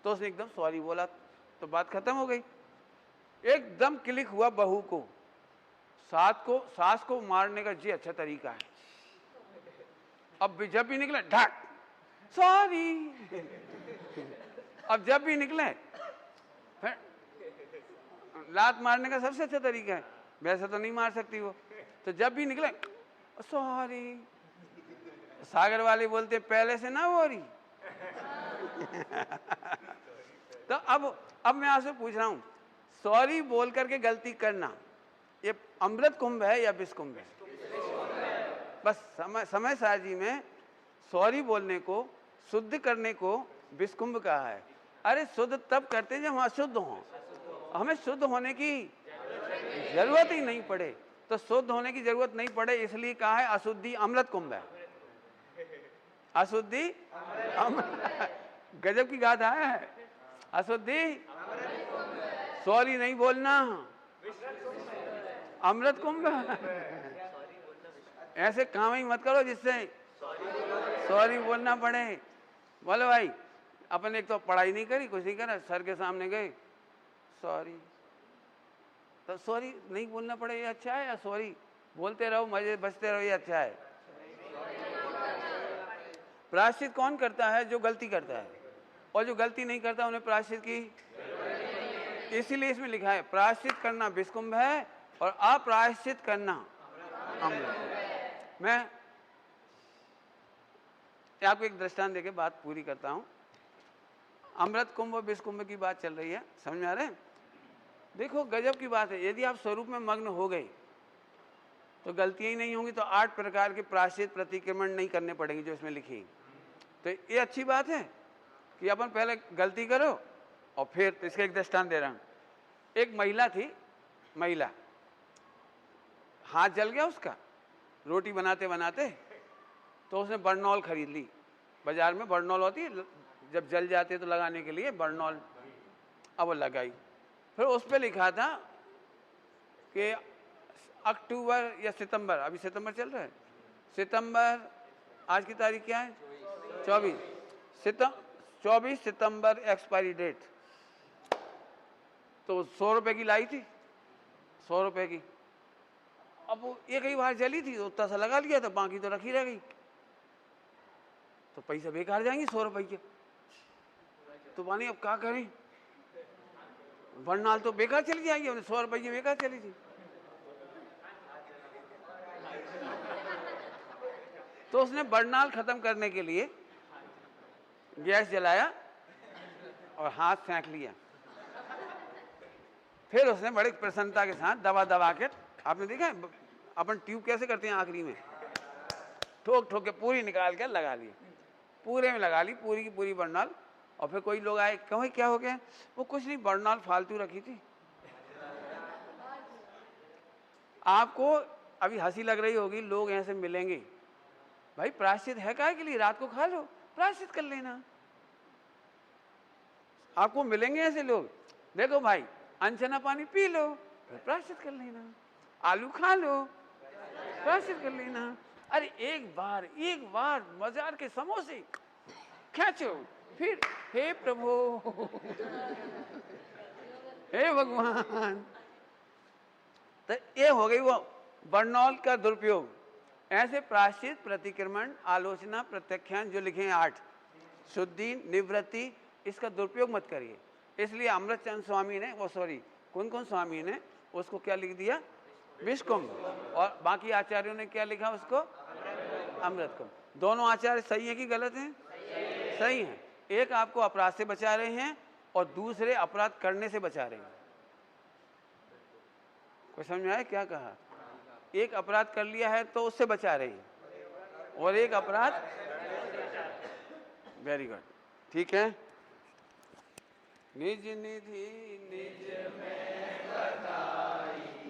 तो उसने एकदम सॉरी बोला, तो बात खत्म हो गई। एकदम क्लिक हुआ बहू को, सास को मारने का जी अच्छा तरीका है। अब जब भी निकले ढाक सॉरी, अब जब भी निकले फिर लात मारने का सबसे अच्छा तरीका है। वैसे तो नहीं मार सकती वो, तो जब भी निकले सॉरी। सागर वाले बोलते पहले से ना हो रही। तो अब मैं आपसे पूछ रहा हूं, सॉरी बोल करके गलती करना ये अमृत कुंभ है या विष कुंभ है? बस समय साजी में सॉरी बोलने को, शुद्ध करने को विष कुंभ कहा है। अरे शुद्ध तब करते जब हम अशुद्ध हों, हमें शुद्ध होने की जरूरत ही नहीं पड़े। तो शुद्ध होने की जरूरत नहीं पड़े इसलिए कहा है अशुद्धि अमृत कुंभ है। अशुद्धि गजब की गाथा है। अशुद्धि सॉरी नहीं बोलना अमृत कुंभ। ऐसे काम ही मत करो जिससे सॉरी बोलना पड़े। बोले भाई अपन एक तो पढ़ाई नहीं करी, कुछ नहीं करा, सर के सामने गए, सॉरी। तो सॉरी नहीं बोलना पड़े ये अच्छा है, या सॉरी बोलते रहो मजे बचते रहो ये अच्छा है? प्रायश्चित कौन करता है? जो गलती करता है, और जो गलती नहीं करता उन्हें प्रायश्चित की, इसीलिए इसमें लिखा है प्रायश्चित करना विषकुंभ है और अप्रायश्चित करना अमृत। मैं आपको एक दृष्टांत देके बात पूरी करता हूं। अमृत कुंभ और विषकुंभ की बात चल रही है, समझ में आ रहा है? देखो गजब की बात है, यदि आप स्वरूप में मग्न हो गए तो गलतियां ही नहीं होंगी, तो 8 प्रकार के प्रायश्चित प्रतिक्रमण नहीं करने पड़ेंगे जो इसमें लिखी। तो ये अच्छी बात है कि अपन पहले गलती करो और फिर इसका एक दृष्टांत दे रहा हूं। एक महिला थी, महिला हाथ जल गया उसका रोटी बनाते बनाते, तो उसने बर्नॉल खरीद ली। बाजार में बर्नॉल होती है, जब जल जाते तो लगाने के लिए बर्नॉल, अब वो लगाई। फिर उस पर लिखा था कि अक्टूबर या सितंबर, अभी सितंबर चल रहा है, सितंबर, आज की तारीख क्या है? 24 सितंबर एक्सपायरी डेट। तो 100 रुपए की लाई थी, 100 रुपए की। अब वो एक ही बार जली थी तो उतना सा लगा लिया था, बाकी तो रखी रह गई, तो पैसा बेकार जाएंगे 100 रुपए के। तो माने अब क्या करें, बर्नॉल तो बेकार चली जाएगी, 100 रुपए की बेकार चली थी। तो उसने बर्नॉल खत्म करने के लिए गैस जलाया और हाथ फेंक लिया। फिर उसने बड़ी प्रसन्नता के साथ दबा दबा के, आपने देखा है अपन ट्यूब कैसे करते हैं, आखिरी में ठोक ठोक के पूरी निकाल के लगा ली, पूरे में लगा ली पूरी की पूरी बर्नॉल। और फिर कोई लोग आए, कहो क्या हो गया? वो कुछ नहीं, बर्नॉल फालतू रखी थी। आपको अभी हंसी लग रही होगी, लोग ऐसे मिलेंगे, भाई प्रायश्चित है काहे के लिए, रात को खा लो, प्रायश्चित कर लेना। आपको मिलेंगे ऐसे लोग, देखो भाई अनचना पानी पी लो, प्रायश्चित कर लेना, आलू खा लो, प्रायश्चित कर लेना। अरे एक बार बाजार के समोसे खींचो, फिर हे प्रभु हे भगवान। तो ये हो गई वो बर्नॉल का दुरुपयोग। ऐसे प्रायश्चित, प्रतिक्रमण, आलोचना, प्रत्याख्यान जो लिखे हैं 8, शुद्धि, निवृत्ति, इसका दुरुपयोग मत करिए। इसलिए अमृतचंद स्वामी ने, वो सॉरी कौन स्वामी ने उसको क्या लिख दिया? विषकुंभ। और बाकी आचार्यों ने क्या लिखा उसको? अमृत कुंभ। दोनों आचार्य सही है कि गलत हैं? सही है। एक आपको अपराध से बचा रहे हैं और दूसरे अपराध करने से बचा रहे हैं। कोई समझ में आया क्या कहा? एक अपराध कर लिया है तो उससे बचा रहे हैं, और एक अपराध, वेरी गुड, ठीक है। निज निधि निज में बता